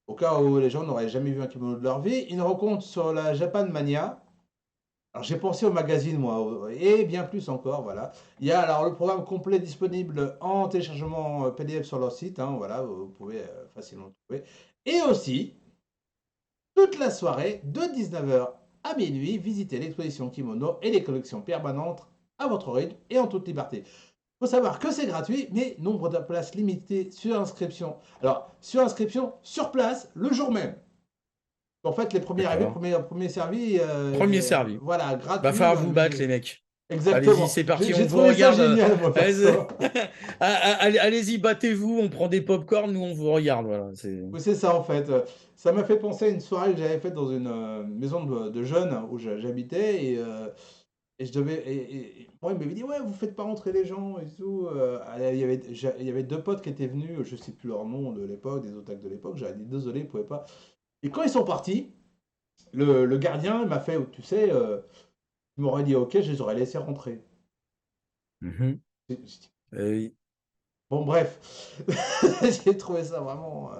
au cas où les gens n'auraient jamais vu un kimono de leur vie. Une rencontre sur la Japan Mania. Alors j'ai pensé au magazine, moi, et bien plus encore, voilà. Il y a alors le programme complet disponible en téléchargement PDF sur leur site, hein, voilà, vous pouvez facilement le trouver. Et aussi, toute la soirée, de 19h à minuit, visitez l'exposition Kimono et les collections permanentes à votre rythme et en toute liberté. Il faut savoir que c'est gratuit, mais nombre de places limitées sur inscription. Alors, sur inscription, sur place, le jour même. En fait, les premiers arrivés, D'accord. premiers servis, Premier servi. voilà, Va gratuit. falloir vous battre, les mecs. Allez-y, Exactement. c'est parti, J'ai on vous trouvé ça regarde. génial, moi, Allez- perso. Allez-y, battez-vous, on prend des pop-corn, nous on vous regarde. Voilà, c'est... Oui, c'est ça, en fait. Ça m'a fait penser à une soirée que j'avais faite dans une maison de jeunes où j'habitais et je devais. Moi, il m'avait dit, ouais, vous faites pas rentrer les gens et tout. Il y avait deux potes qui étaient venus, je sais plus leur nom de l'époque, des otaques de l'époque. J'avais dit, désolé, ils pouvaient pas. Et quand ils sont partis, le gardien m'a fait, tu sais, il m'aurait dit, ok, je les aurais laissés rentrer. Mhm. J'ai dit, Oui. bon, bref, j'ai trouvé ça vraiment.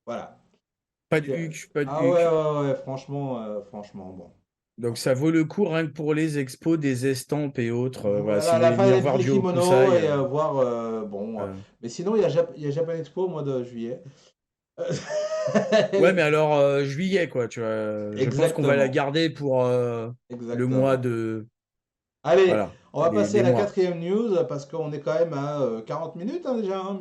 Voilà. Pas de huc, pas de Ah ouais, huc. ouais, ouais, franchement, franchement, bon. Donc ça vaut le coup rien que pour les expos, des estampes et autres. Voilà, si Voilà, vous la voulez fin, venir voir les du kimonos Hokusai, et voir, bon. euh, Mais sinon, il y a Japan Expo au mois de juillet. ouais, mais alors juillet, quoi, tu vois. Je pense qu'on va la Exactement, garder pour le mois exactement. de... Allez, Voilà, on va passer à les la mois. quatrième news parce qu'on est quand même à 40 minutes hein, déjà, hein,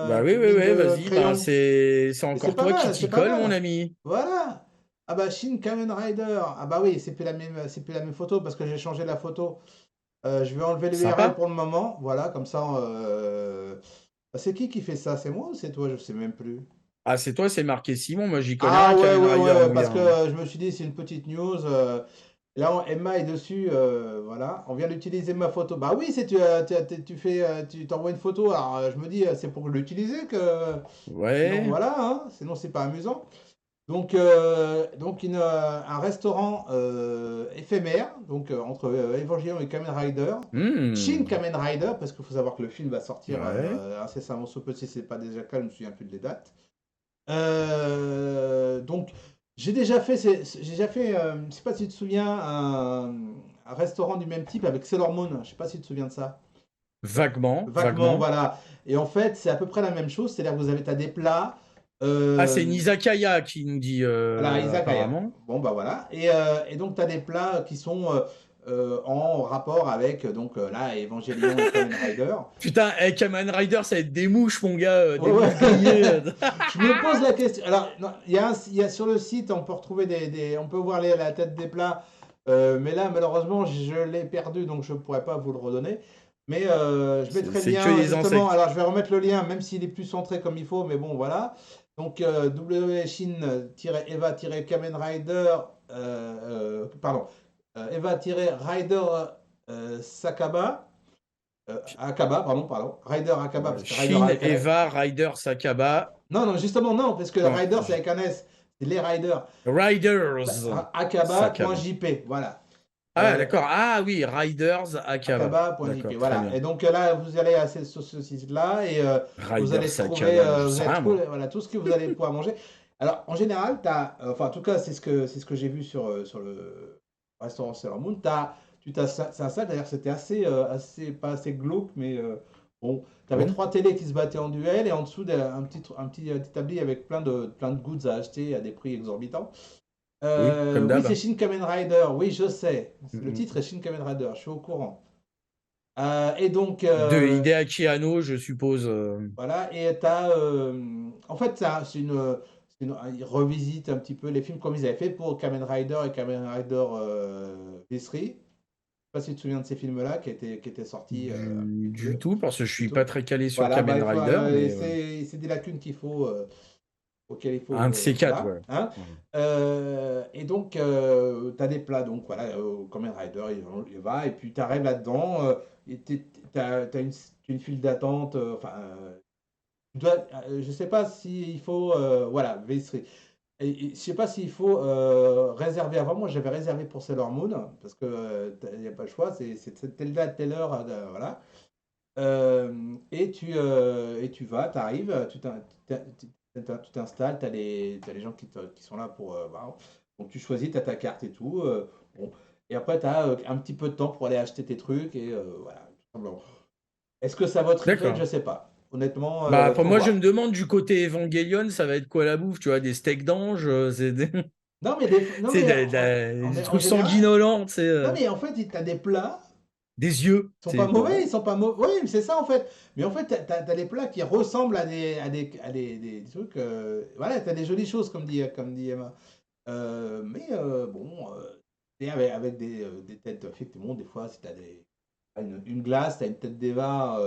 Bah oui, oui, mine oui, de vas-y, bah crayon. c'est Mais c'est encore pas toi qui mal, t'y c'est pas colle, mon mal. ami. Voilà. Ah bah Shin Kamen Rider. Ah bah oui, c'est plus la même photo parce que j'ai changé la photo. Je vais enlever l'URL Sympa. pour le moment. Voilà, comme ça. C'est qui fait ça? C'est moi ou c'est toi? Je sais même plus. Ah, c'est toi, c'est marqué Simon. Moi, j'y connais Ah rien, ouais, Kamen ouais, Rider, ouais, mon parce gars. que Hein. je me suis dit c'est une petite news. Là, Emma est dessus. Voilà, on vient d'utiliser ma photo. Bah oui, c'est tu fais, tu t'envoies une photo. Alors je me dis c'est pour l'utiliser que. Sinon Ouais. voilà, hein, sinon c'est pas amusant. Donc un restaurant éphémère, donc entre Evangelion et Kamen Rider. Shin Hmm. Kamen Rider, parce qu'il faut savoir que le film va sortir Ouais. incessamment sous peu, si c'est pas déjà le cas, je me souviens plus des dates. Donc j'ai déjà fait, je sais pas si tu te souviens, un restaurant du même type avec Sailor Moon. Je sais pas si tu te souviens de ça. Vaguement, Vaguement, vaguement. voilà. Et en fait, c'est à peu près la même chose, c'est-à-dire que vous avez t'as des plats. Ah, c'est euh, Nizakaya qui nous dit Voilà, Izakaya. apparemment. Bon, bah voilà. Et donc, tu as des plats qui sont en rapport avec, donc là, Evangelion et Kamen Rider. Putain, Kamen Rider, ça va être des mouches, mon gars, Ouais, des ouais. mouches grillées. Je me pose la question. Alors, non, il y a sur le site, on peut retrouver on peut voir la tête des plats. Mais là, malheureusement, je l'ai perdu, donc je ne pourrais pas vous le redonner. Mais je mettrai le C'est que lien, des justement. insectes. Alors, je vais remettre le lien, même s'il est plus centré comme il faut, mais bon, voilà. Donc, Eva-Kamen Rider, pardon, Eva-Rider Sakaba, Akaba, pardon, Rider Akaba, parce que Rider Shin, avec un S. Eva, Rider, Sakaba. Non, non, justement, non, parce que Non, Rider, c'est avec un S. C'est les Riders. Riders, Sakaba. Akaba.jp, voilà. Ah, Euh, d'accord. Ah oui, Riders, Akaba. Akaba.jp, D'accord, très voilà. bien. Et donc là, vous allez sur ce site-là et vous Rider, allez trouver, Sakaba, je sais rien, moi. voilà, tout ce que vous allez pouvoir manger. Alors, en général, enfin, en tout cas, c'est ce que j'ai vu sur le restaurant Sailor Moon. C'est un salle, d'ailleurs, c'était pas assez glauque, mais bon, tu avais Bon, trois télés qui se battaient en duel et en dessous, un petit établi avec plein de goods à acheter à des prix exorbitants. oui, comme Oui, c'est d'hab. Shin Kamen Rider. Oui, je sais. Le Mm, titre est Shin Kamen Rider. Je suis au courant. Et donc, De Hideaki Anno, je suppose. voilà. Et en fait, il revisite un petit peu les films comme ils avaient fait pour Kamen Rider et Kamen Rider Vissery. Je sais pas si tu te souviens de ces films-là qui étaient sortis Du tout, parce que je du suis pas tout. très calé sur Voilà, bah, Kamen Rider, mais c'est des lacunes auxquelles il un faut. de ces quatre, Voilà. ouais. Hein. Ouais. Et donc, tu as des plats, donc voilà, Kamen Rider, il va, et puis tu arrives là-dedans, et tu as une file d'attente, enfin, je sais pas s'il faut, voilà, Vessery. je sais pas s'il faut réserver avant. Moi, j'avais réservé pour Sailor Moon parce que il n'y a pas le choix. C'est telle date, telle heure, voilà. Et tu vas, tu arrives, tu t'installes, t'as les gens qui sont là pour. Voilà. Donc tu choisis, tu as ta carte et tout. Bon. Et après, tu as un petit peu de temps pour aller acheter tes trucs et voilà. Tout simplement. Est-ce que ça va te ripette? Je D'accord. sais pas. Honnêtement, Bah, pour faut moi, je me voir. demande du côté Evangelion, ça va être quoi la bouffe? Tu vois, des steaks d'ange, c'est des, Non, non, c'est mais des en trucs général, sanguinolents, non, mais en fait, tu as des plats. des yeux. Ils sont pas Voilà. mauvais, ils sont pas mauvais. Oui, c'est ça en fait. Mais en fait, t'as des plats qui ressemblent des trucs. Voilà, t'as des jolies choses, comme dit Emma. Bon, et avec des têtes, effectivement, des fois, si t'as une glace, t'as une tête d'Eva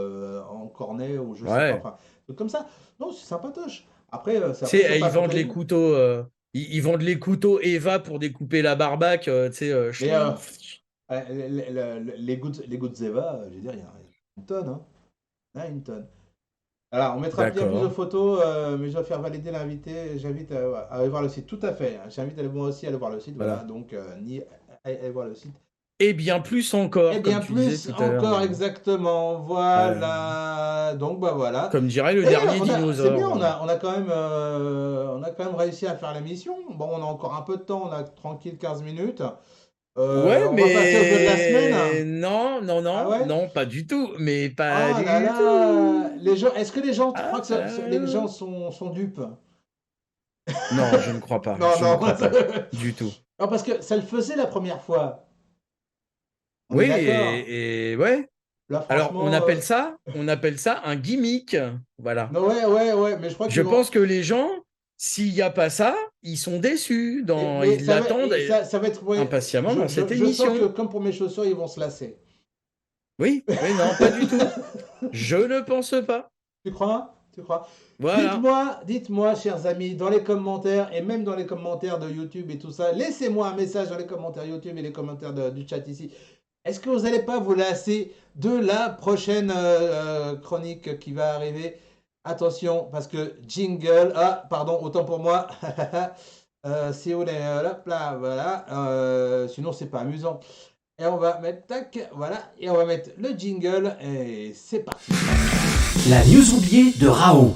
en cornet ou je sais pas, Ouais. enfin, truc comme ça. Non, c'est sympatoche. Tu sais, C'est ils pas pour tous vendent les les goûts. couteaux, ils vendent les couteaux Eva pour découper la barbaque, tu sais, Mais chling. les goûts de Zeva, je veux dire, il y en a une tonne, hein. Il y en a une tonne. Alors, on mettra bien plus de D'accord. photos, mais je dois faire valider l'invité. J'invite à aller voir le site. Tout à fait, hein. J'invite moi aussi à aller voir le site. Voilà, Voilà. donc allez voir le site. Et bien plus Et encore, comme bien tu disais plus tout à l'heure. encore exactement. Euh, Voilà. Donc bah voilà. comme dirait le Et dernier c'est bien, dinosaure. on a quand même réussi à faire l'émission. Bon, on a encore un peu de temps, on a tranquille 15 minutes. Ouais, On va passer au jeu de la semaine. mais non, non, Ah non, ouais? non, pas du tout. Mais pas Oh là du là! tout. Les gens, est-ce que les gens, tu crois Ah, que les gens sont dupes? non, je ne crois pas. Non, Je ne non. crois pas. Du tout. Non, parce que ça le faisait la première fois. On est Oui, d'accord. et ouais. Là, Alors, franchement, on appelle ça un gimmick. Voilà. non, ouais, ouais, ouais, mais je crois Je qu'ils vont. pense que les gens, s'il n'y a pas ça, ils sont déçus. Mais Ils l'attendent ça va être. Ouais, impatiemment dans cette je sens que, émission. comme pour mes chaussures, ils vont se lasser. Oui, oui, non, pas du tout. Je ne pense pas. Tu crois? Tu crois? Voilà. Dites-moi, chers amis, dans les commentaires, et même dans les commentaires de YouTube et tout ça, laissez-moi un message dans les commentaires YouTube et les commentaires du chat ici. Est-ce que vous n'allez pas vous lasser de la prochaine chronique qui va arriver? Attention, parce que jingle, ah, pardon, autant pour moi. Si vous voulez, hop là, voilà. Sinon, c'est pas amusant. Et on va mettre, tac, voilà, et on va mettre le jingle, et c'est parti. La news oubliée de Rao.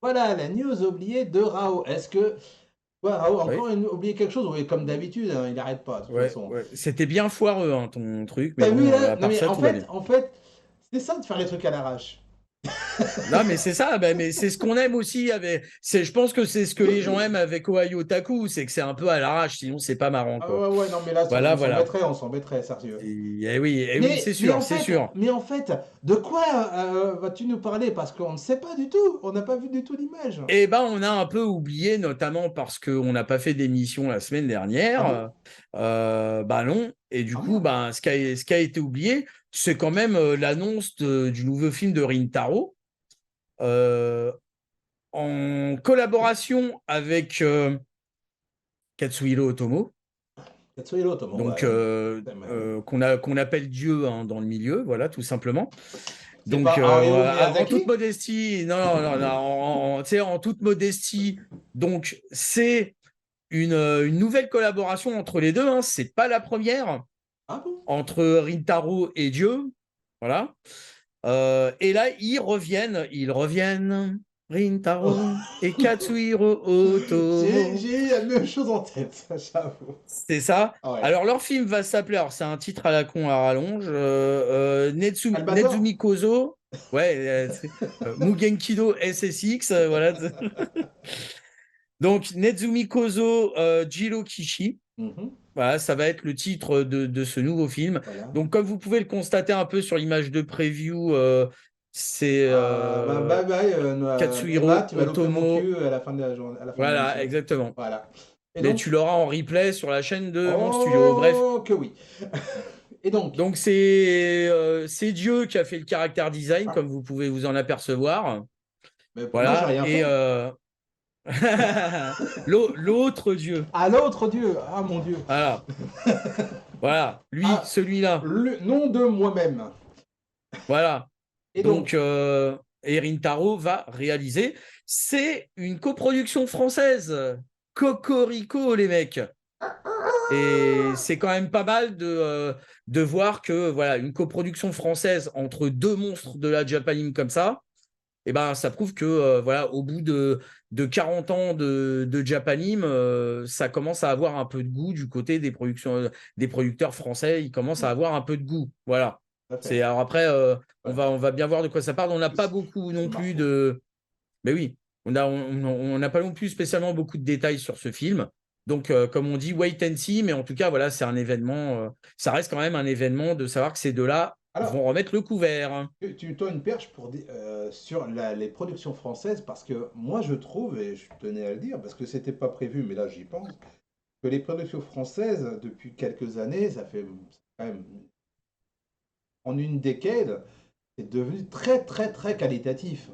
Voilà, la news oubliée de Rao. Est-ce que, ouais, Rao, Oui, encore oublié quelque chose? Oui, comme d'habitude, hein, il n'arrête pas, de toute ouais, façon. ouais. C'était bien foireux, hein, ton truc, mais T'as vu bon, là? à Non part mais ça, tout va bien. en fait, c'est ça de faire les trucs à l'arrache. Non, mais c'est ça, ben, mais c'est ce qu'on aime aussi avec. Je pense que c'est ce que les gens aiment avec Ohio Taku, c'est que c'est un peu à l'arrache, sinon c'est pas marrant, Ah quoi. ouais, ouais, non mais là, Voilà, voilà. on s'embêterait, sérieux. Eh oui, c'est sûr, c'est sûr. Mais en fait, de quoi vas-tu nous parler? Parce qu'on ne sait pas du tout, on n'a pas vu du tout l'image. Eh ben, on a un peu oublié, notamment parce qu'on n'a pas fait d'émission la semaine Ah bon? dernière. Bah non. Et du Ah coup, merde. ben, ce qui a été oublié, c'est quand même l'annonce du nouveau film de Rintaro, euh, en collaboration avec Katsuhiro Otomo, Katsuhiro Otomo, donc ouais. qu'on appelle Dieu, hein, dans le milieu, voilà, tout simplement. C'est Donc, pas Hayao en toute Miyazaki? modestie, non, non, non, non, tu sais, en toute modestie, donc c'est une nouvelle collaboration entre les deux. Hein. C'est pas la première Ah bon? entre Rintaro et Dieu, voilà. Et là, ils reviennent, Rintaro et Katsuhiro Otomo. J'ai eu la même chose en tête, j'avoue. C'est ça. Ah ouais. Alors, leur film va s'appeler, alors c'est un titre à la con à rallonge, Albator? Netsumi Kozo, ouais, Mugenkido SSX, voilà. Donc, Netsumi Kozo Jiro Kishi. Mhm, Voilà, ça va être le titre de ce nouveau film. voilà. Donc, comme vous pouvez le constater un peu sur l'image de preview, c'est Bye bye, Emma, Katsuhiro tu vas louper mon Otomo. cul à la fin de la journée, à la fin de Voilà, l'émission. exactement. Voilà. Et Mais tu donc? l'auras en replay sur la chaîne de mon studio. Bref, Oh, que oui. Et donc? donc c'est Dieu qui a fait le caractère design, Ah, comme vous pouvez vous en apercevoir. mais moi, j'ai Voilà. rien Et fait. l'autre Dieu. À l'autre Dieu. Ah, mon Dieu. Voilà. Voilà. Lui, Ah, celui-là. le nom de moi-même. Voilà. Et Donc, donc? Erin Taro va réaliser. C'est une coproduction française. cocorico, les mecs. Et c'est quand même pas mal de voir que voilà, une coproduction française entre deux monstres de la Japanime comme ça, et ben, ça prouve que voilà, au bout de 40 ans de Japanime, ça commence à avoir un peu de goût du côté des des producteurs français. Ils commencent à avoir un peu de goût. Voilà. Tout à fait. Alors après, Ouais. on va bien voir de quoi ça parle. On n'a pas beaucoup non plus de. Mais oui, on n'a pas non plus spécialement beaucoup de détails sur ce film. Donc, comme on dit, wait and see. Mais en tout cas, voilà, c'est un événement. Ça reste quand même un événement de savoir que ces deux-là Alors, vont remettre le couvert. tu tends une perche sur les productions françaises parce que moi je trouve, et je tenais à le dire, parce que c'était pas prévu, mais là j'y pense, que les productions françaises, depuis quelques années, ça fait quand même en une décade, c'est devenu très très très qualitatif.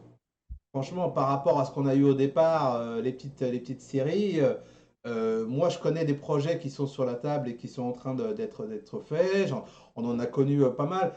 Franchement, par rapport à ce qu'on a eu au départ, les petites séries, moi je connais des projets qui sont sur la table et qui sont en train d'être faits. On en a connu pas mal.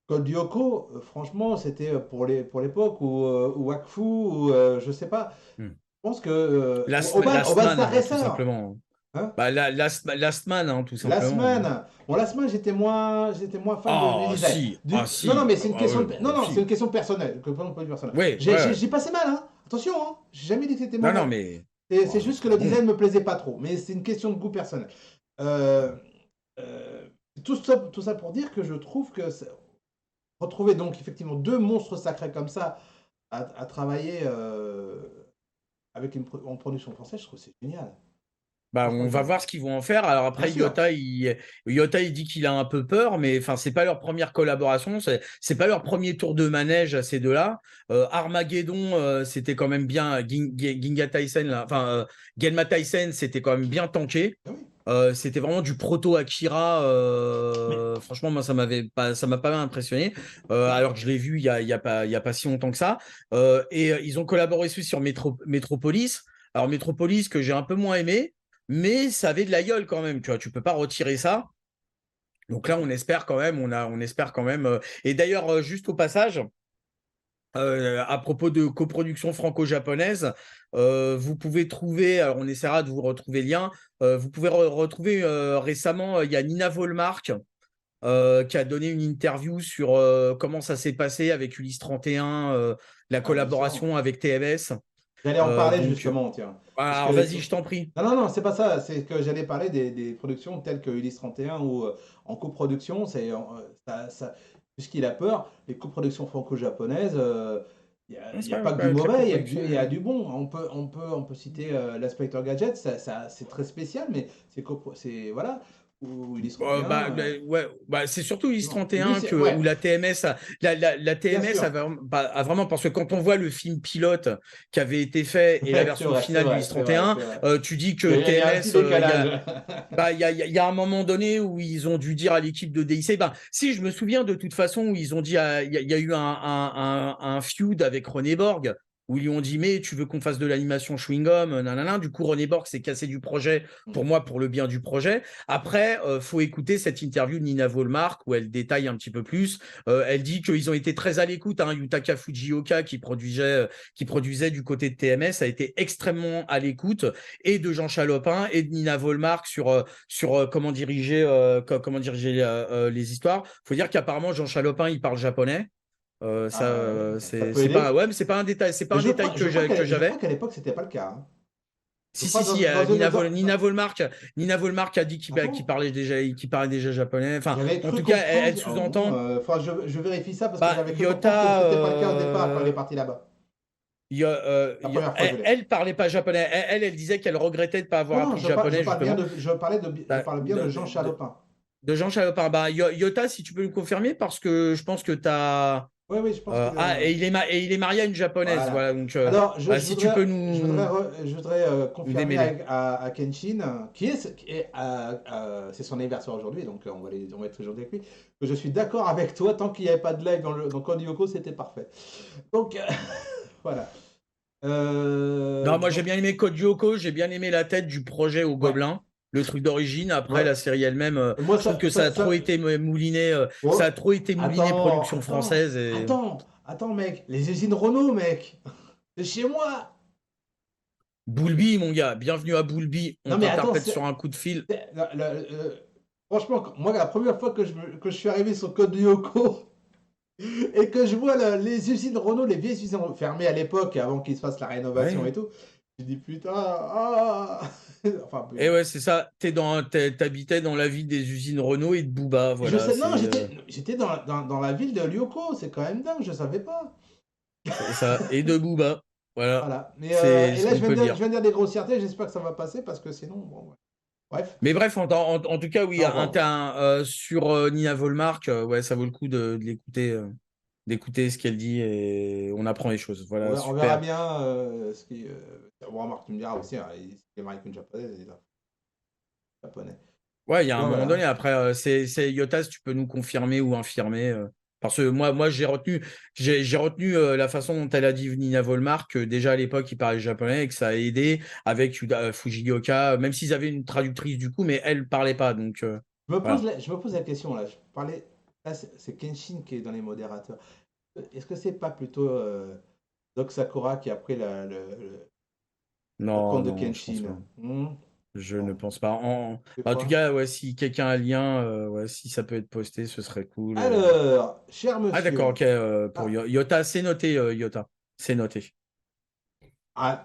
Code Lyoko, franchement, c'était pour l'époque ou Wakfu, ou je sais pas. Hmm. Je pense que Last Aubin Man, tout Starresser, simplement. hein, Bah, Last Man, hein, tout Last simplement. Man. Bon, Last Man, j'étais moins fan du Ah, design. si, Non, non, si. mais c'est une Ah, question, ouais, bah, non, non, c'est une si. question personnelle, que point de vue personnel. Ouais, ouais. J'ai passé mal, hein. Attention, hein. J'ai jamais dit que c'était Non, non, mauvais. mais. C'est Oh, juste que le bon. design me plaisait pas trop, mais c'est une question de goût personnel. Euh, euh, tout ça pour dire que je trouve que retrouver donc effectivement deux monstres sacrés comme ça à travailler avec en production française, je trouve que c'est génial. Bah, Franchement, on va génial. voir ce qu'ils vont en faire. Alors Bien après, sûr. Yota, il dit qu'il a un peu peur, mais enfin, c'est pas leur première collaboration, c'est pas leur premier tour de manège à ces deux-là. Armageddon, c'était quand même bien. Ginga Tyson, là, enfin, Genma Tyson, c'était quand même bien tanké. Ah oui. C'était vraiment du proto Akira. Mais Franchement, moi, ça m'a pas mal impressionné. Alors que je l'ai vu il y a pas si longtemps que ça. Ils ont collaboré aussi sur Metropolis. Alors Metropolis que j'ai un peu moins aimé, mais ça avait de la gueule quand même. Tu vois, tu peux pas retirer ça. Donc là, on espère quand même. On espère quand même. Et d'ailleurs, juste au passage. À propos de coproduction franco-japonaise, vous pouvez trouver, alors on essaiera de vous retrouver le lien, vous pouvez retrouver récemment, il y a Nina Volmark qui a donné une interview sur comment ça s'est passé avec Ulysse 31, la ah, bien sûr. collaboration avec TMS. J'allais en parler Donc, justement, tiens. Parce que alors vas-y, je t'en prie. non, non, non, c'est pas ça. C'est que j'allais parler des productions telles que Ulysse 31 ou en coproduction. Puisqu'il a peur, les coproductions franco-japonaises, il y a pas que Pas du avec la mauvais, coproduction. il y a du bon. On peut citer l'Inspecteur Gadget, c'est très spécial, mais voilà. Ou Ulysse 31. Ouais, bah, c'est surtout Ulysse Non. 31 où Ouais, la TMS, la bien TMS sûr. a vraiment, parce que quand on voit le film pilote qui avait été fait et la Ouais, c'est version vrai, c'est finale vrai, d'Ulysse c'est vrai, 31, c'est vrai. tu dis que Il y a un petit TMS, décalage. il y a un moment donné où ils ont dû dire à l'équipe de DIC, bah, si je me souviens de toute façon où ils ont dit, il y a eu un feud avec René Borg, où ils lui ont dit, mais tu veux qu'on fasse de l'animation chewing-gum, nanana. Du coup, René Borg s'est cassé du projet pour moi, pour le bien du projet. Après, faut écouter cette interview de Nina Volmark où elle détaille un petit peu plus. Elle dit qu'ils ont été très à l'écoute. Hein. Yutaka Fujioka, qui produisait du côté de TMS, a été extrêmement à l'écoute et de Jean Chalopin et de Nina Volmark sur comment diriger les histoires. Faut dire qu'apparemment Jean Chalopin il parle japonais. Ça peut C'est pas aider. ouais, mais c'est pas Mais un détail que je crois j'avais. qu'à l'époque, c'était pas le cas, hein. Je Si, crois si, si, Nina Volmark a dit Ah bon? qu'il parlait déjà japonais. Enfin, J'avais en cru tout cas, comprendre. elle Ah bon, sous-entend. je vérifie ça parce que Bah, j'avais cru comprendre que Yota, c'était pas le cas au départ quand elle est partie là-bas. La première fois que je l'ai. elle parlait pas japonais. Elle disait qu'elle regrettait de pas avoir Non, non, appris le japonais, justement. je Bah, parle bien de Jean Chalopin. de Jean Chalopin. Bah, Yota, si tu peux me confirmer, parce que je pense que tu as. Oui, oui, je pense que. Et il est marié à une japonaise. Voilà. Voilà, donc, Alors, si tu peux je voudrais nous confirmer démêler. à Kenshin, c'est son anniversaire aujourd'hui, donc on va être très gentil avec lui, que je suis d'accord avec toi, tant qu'il n'y avait pas de lag dans Code Lyoko, c'était parfait. Donc, voilà. Non, moi j'ai Donc, bien aimé Code Lyoko, j'ai bien aimé la tête du projet au ouais, Gobelin, le truc d'origine. Après, ouais. la série elle-même, Moi, je trouve que ça a trop été mouliné, ça oh, a trop été mouliné production française. attends, mec, les usines Renault, mec, c'est chez moi. Boulby, mon gars, bienvenue à Boulby. On Non, mais attends, t'interpète sur un coup de fil. franchement, moi, la première fois que je suis arrivé sur Code Lyoko et que je vois les usines Renault, les vieilles usines fermées à l'époque, avant qu'ils se fassent la rénovation Ouais. et tout, je dis putain, ah. Enfin, Et ouais, c'est ça. T'habitais dans la ville des usines Renault et de Booba. je Voilà, sais, non, c'est j'étais dans la ville de Lyoko, c'est quand même dingue, je savais pas. ça. Et de Booba. Voilà. Voilà. Mais, C'est et ce là, qu'on peut je dire. viens de dire des grossièretés, j'espère que ça va passer parce que sinon, bon, ouais. Bref, Mais bref, en tout cas, oui, au revoir. sur Nina Volmark, ouais, ça vaut le coup de l'écouter, d'écouter ce qu'elle dit et on apprend les choses. Voilà, On verra super. bien ce qui. Bon, remarque, tu me diras aussi, hein, il est marié avec une japonaise, il est japonais. Ouais, il y a un Ouais, moment voilà. donné, après, c'est Yotas, tu peux nous confirmer ou infirmer. Parce que moi j'ai retenu la façon dont elle a dit Nina Volmar, que déjà à l'époque, il parlait japonais et que ça a aidé avec Fujioka, même s'ils avaient une traductrice du coup, mais elle parlait pas. Donc, voilà. Je me pose la question là. Je parlais. Là, c'est Kenshin qui est dans les modérateurs. Est-ce que c'est pas plutôt Doc Sakura qui a pris le Non, compte de non, je pense Kenshin? pas. Je ne Bon, pense pas. je sais En tout pas. cas, ouais, si quelqu'un a un lien, ouais, si ça peut être posté, ce serait cool. Alors, cher Ah, d'accord, monsieur. ok. Pour Ah, Yota, c'est noté, Yota. C'est noté.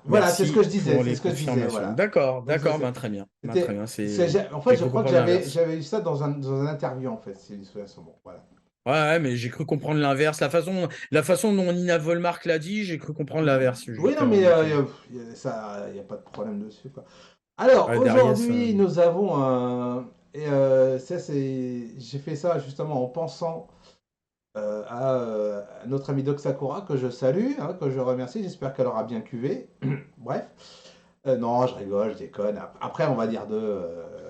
voilà, c'est ce que Merci je disais. pour C'est les ce que je disais. confirmations. Voilà. D'accord, Donc, d'accord, ben, très bien. Ben, très bien. en fait, J'ai je cru crois que comprendre l'inverse. j'avais eu ça dans un interview en fait. C'est une situation. Bon, voilà. Ouais, ouais, mais j'ai cru comprendre l'inverse. La façon dont Nina Volmark l'a dit, j'ai cru comprendre l'inverse, Oui, non, justement. mais Donc, ça, il n'y a pas de problème dessus, quoi. Alors, ouais, derrière ça. aujourd'hui, nous avons un. Et ça, c'est. J'ai fait ça justement en pensant à notre ami Doc Sakura, que je salue, hein, que je remercie. J'espère qu'elle aura bien cuvé. Bref. Non, je rigole, je déconne. Après, on va dire deux.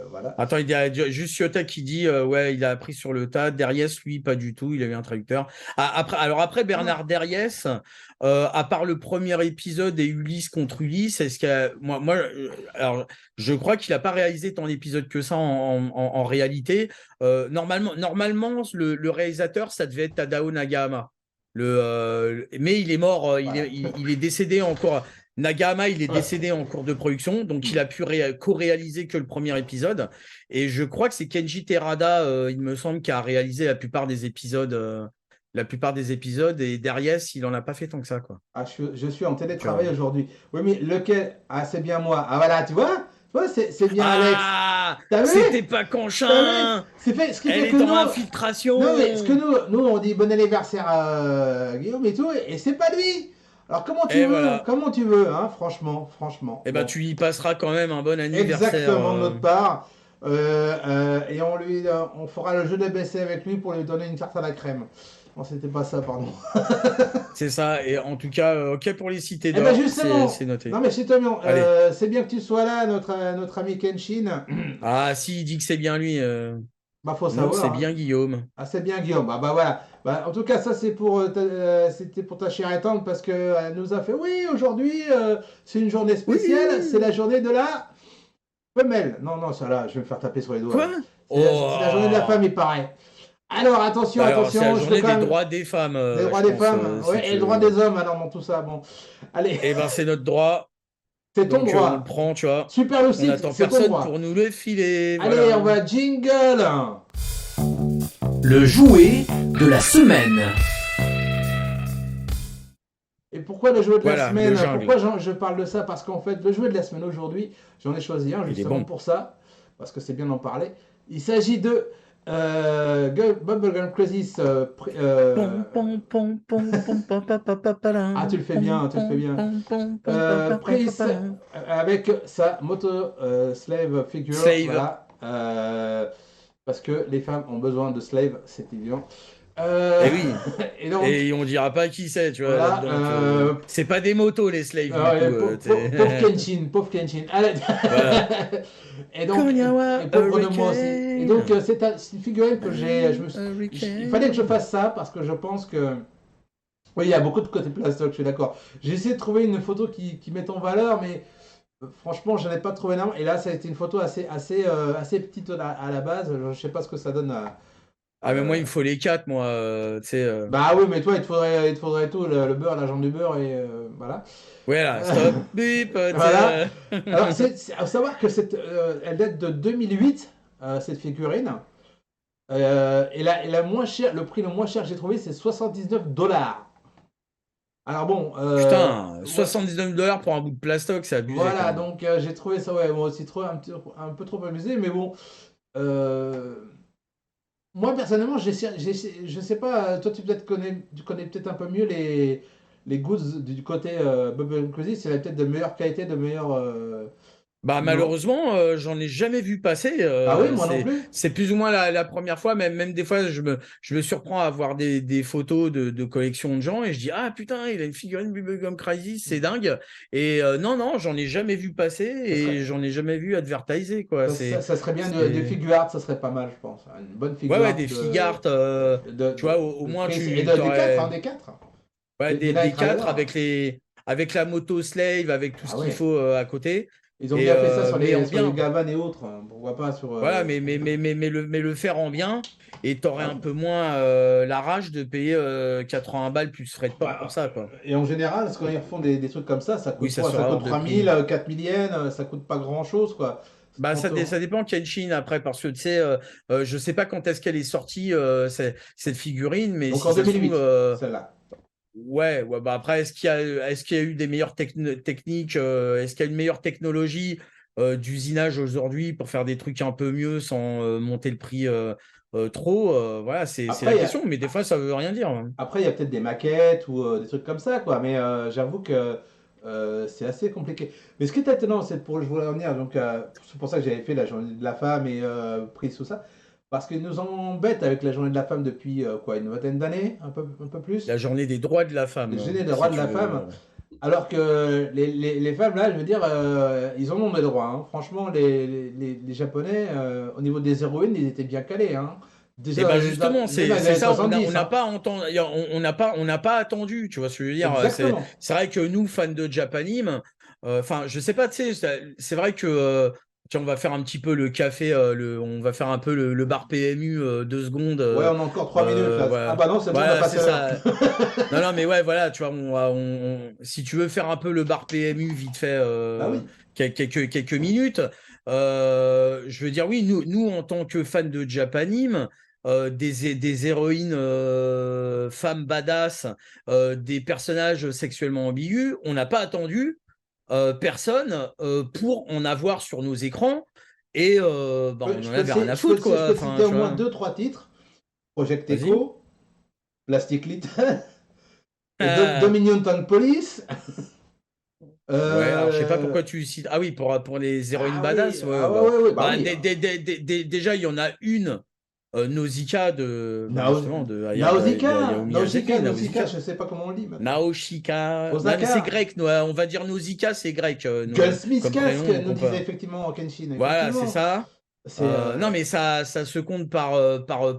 Voilà. Attends, il y a juste Yota qui dit ouais, il a appris sur le tas. Derriès, lui, pas du tout. Il a eu un traducteur. Alors après, Ah, Bernard Derriès, à part le premier épisode et Ulysse contre Ulysse, est-ce que alors, je crois qu'il n'a pas réalisé tant d'épisodes que ça en réalité. Normalement, le réalisateur, ça devait être Tadao Nagahama. Mais il est mort, voilà. il est décédé encore. Nagahama, il est décédé en cours de production, donc il a pu co-réaliser que le premier épisode. Et je crois que c'est Kenji Terada, il me semble, qui a réalisé la plupart des épisodes. Et derrière, il en a pas fait tant que ça, quoi. Ah, je suis en Donc, télétravail aujourd'hui. Oui, mais lequel? Ah, c'est bien moi. Ah, voilà, tu vois? Tu vois, c'est bien Alex. Ah, T'as vu? c'était pas T'as vu? Conchin. Ce qui Elle fait que est en nous. Non, mais ce que infiltration. nous on dit bon anniversaire à Guillaume et tout, et c'est pas lui. Alors comment tu Et veux? voilà. Comment tu veux, hein? Franchement, franchement. Eh ben, Bon, tu y passeras quand même un bon anniversaire. exactement de notre part. Et on fera le jeu de BC avec lui pour lui donner une tarte à la crème. Non, c'était pas ça, pardon. C'est ça. Et en tout cas, ok pour les cités Eh ben d'or, c'est justement, noté. non mais c'est Tomion, Allez. c'est bien que tu sois là, notre ami Kenshin. Ah, si, il dit que c'est bien lui. Bah faut Non, c'est savoir, hein. bien Guillaume. Ah c'est bien Guillaume. Bah voilà. Bah, en tout cas ça c'est pour c'était pour ta chère et tante parce que elle nous a fait oui aujourd'hui c'est une journée spéciale, c'est Oui. la journée de la femelle. Non non ça là je vais me faire taper sur les doigts Quoi? là. C'est la journée de la femme Oh. il paraît. Alors attention Alors, c'est la attention je veux journée quand des même droits des femmes, les droits je des pense. femmes, Si ouais et tu le droit veux. des hommes alors dans tout ça bon. Allez Eh ben, c'est notre droit. c'est ton Donc, on le droit. prend, tu vois. Super On Lucide n'attend c'est ton personne droit. pour nous le filer. Allez on Voilà. va jingle. Le jouet de la semaine. Et pourquoi le jouet de la Voilà, le semaine? jungle. Pourquoi je parle de ça? Parce qu'en fait, le jouet de la semaine aujourd'hui, j'en ai choisi un Il est justement bon. pour ça, parce que c'est bien d'en parler. Il s'agit de Bubblegum Crisis. Pom, pom, pom, pom, pom, pa, pa, pa, pa, pa, Ah, tu lam. le fais Pom, bien, tu le fais pom, bien. pom, pom, pom, pa, pa, pa, pa, Prise pa, lam. avec sa moto slave figure, Slave. voilà. Parce que les femmes ont besoin de slave, c'est évident. Eh oui. Et donc, Et on dira pas qui c'est, tu vois, voilà. là-dedans. C'est pas des motos, les slaves, du coup. Pauvre Kenshin, pauvre Kenshin. Allez. Voilà. Et donc, Konnichiwa, et pauvre de moi aussi. Et donc, Hurricane. c'est une figurine que il fallait que je fasse ça parce que je pense que. Oui, il y a beaucoup de côté plastoc, je suis d'accord. J'ai essayé de trouver une photo qui mette en valeur, mais franchement, je n'en ai pas trouvé énorme. Et là, ça a été une photo assez petite à la base. Je ne sais pas ce que ça donne Ah, mais moi, il me faut les 4, moi. Tu sais, Bah oui, mais toi, il te faudrait tout, le beurre, l'argent du beurre, et voilà. voilà, stop, bip, tu Voilà. sais. Alors, à savoir que elle date de 2008, cette figurine. Et la moins chère, le prix le moins cher que j'ai trouvé, c'est 79 $. Alors bon, Putain, ouais, 79 $ pour un bout de plastoc, c'est abusé quand voilà, même. donc j'ai trouvé ça, ouais, moi aussi, un peu trop abusé, mais bon. euh, Moi, personnellement, je sais pas, toi, tu connais peut-être un peu mieux les goods du côté Bubble Cozy, c'est peut-être de meilleure qualité, de meilleure. Bah Non. malheureusement, j'en ai jamais vu passer. Ah oui, moi non plus. C'est plus ou moins la première fois, même des fois, je me surprends à voir des photos de collections de gens et je dis ah putain, il a une figurine Bubblegum Crisis, c'est dingue. Et non, j'en ai jamais vu passer Ça et serait, j'en ai jamais vu advertiser quoi. ça serait bien des C'est figure art, ça serait pas mal, je pense. Une bonne figure ouais art des figart. Tu vois, au de moins prise. Et tu des quatre, hein, t'aurais des quatre. ouais, Des des Knight 4 Rider. avec la moto slave, avec tout ce Ah qu'il ouais. faut à côté. Ils ont Et bien fait ça mais en sur les bien. Gavan et autres, hein. Pourquoi pas sur. Voilà, mais le faire en bien, et t'aurais Ah un oui. peu moins la rage de payer 80 balles plus frais de port pour Bah, ça, quoi. et en général, quand ils refont des trucs comme ça Oui, coûte ça quoi? Ça sera coûte hors de 3000, prix. 4000 yens, ça coûte pas grand-chose, quoi. Bah, 30 ça euros. dépend Kenshin après, parce que tu sais, je sais pas quand est-ce qu'elle est sortie, cette figurine, mais Donc si en ça se trouve, 2008, celle-là. ouais, bah après, est-ce qu'il y a eu des meilleures techniques, est-ce qu'il y a une meilleure technologie d'usinage aujourd'hui pour faire des trucs un peu mieux sans monter le prix trop voilà, c'est Après, la il y a, question, mais des fois, ça veut rien dire, hein. après, il y a peut-être des maquettes ou des trucs comme ça, quoi. Mais j'avoue que c'est assez compliqué. Mais ce qui est étonnant, je voulais revenir, donc c'est pour ça que j'avais fait la journée de la femme et pris tout ça. Parce qu'ils nous embêtent avec la journée de la femme depuis quoi, une vingtaine d'années, un peu plus. La journée des droits de la Les femme, journées des si droits de tu la veux. femme. Alors que les femmes, là, je veux dire, ils en ont des droits, hein. Franchement, les Japonais, au niveau des héroïnes, ils étaient bien calés, hein. Et Déjà bah justement, même dans les c'est années ça, 70, hein. on n'a pas attendu, tu vois ce que je veux dire. Exactement. C'est vrai que nous, fans de Japanime, enfin, je sais pas, tu sais, c'est vrai que tiens, on va faire un petit peu le café, on va faire un peu le bar PMU 2 secondes. Ouais, on a encore 3 minutes là. Ah Voilà, bah non, c'est bon, on a voilà, c'est passé l'heure. ça. Non, mais ouais, voilà, tu vois, si tu veux faire un peu le bar PMU vite fait, Bah oui. quelques minutes, je veux dire, oui, nous en tant que fans de Japanime, des héroïnes femmes badass, des personnages sexuellement ambigus, on n'a pas attendu personne pour en avoir sur nos écrans et bah, on en avait rien à foutre, Je quoi. peux te Enfin, citer au tu moins vois, deux trois titres. Project vas-y. Echo, Plastic Lit, Euh, Dominion Town Police. Ouais, alors je sais pas Euh, pourquoi tu cites. Ah oui, pour les héroïnes Ah oui, badass, ouais, ah ouais, bah, ouais, ouais, bah bah, oui. déjà, il y en a une, Nausicaa de, bah, Nao- justement, de Hayao Nausicaa, Miyazaki, Nausicaa, Nausicaa. je sais pas comment on le dit maintenant. Naoshika. Non, mais c'est Osaka. grec, on va dire Nausicaa, c'est grec Gunsmith comme Casque, prénom. Donc nous on peut... disait effectivement Kenshin, Voilà, c'est effectivement. ça. C'est Non, mais ça se compte par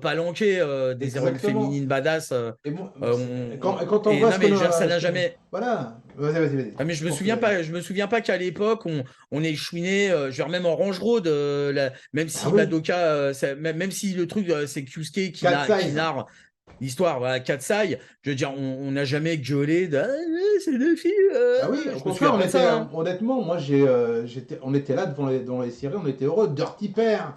palanquée des héroïnes exactement. féminines badass. Et, moi, On- quand on Et voit non, mais je veux dire, ça n'a jamais. Voilà. Vas-y. Ah, mais Continue. je me souviens pas qu'à l'époque, on est chouiné, je veux dire, même en Range Road, même Ah si oui, Madoka, même si le truc, c'est Kyusuke 4 qui size. narre l'histoire, voilà, Katsai, je veux dire, on n'a jamais gueulé de c'est deux filles, Ah oui, au je me souviens contraire, pas de ça, hein. honnêtement, moi on était là devant les séries, on était heureux. Dirty Pair,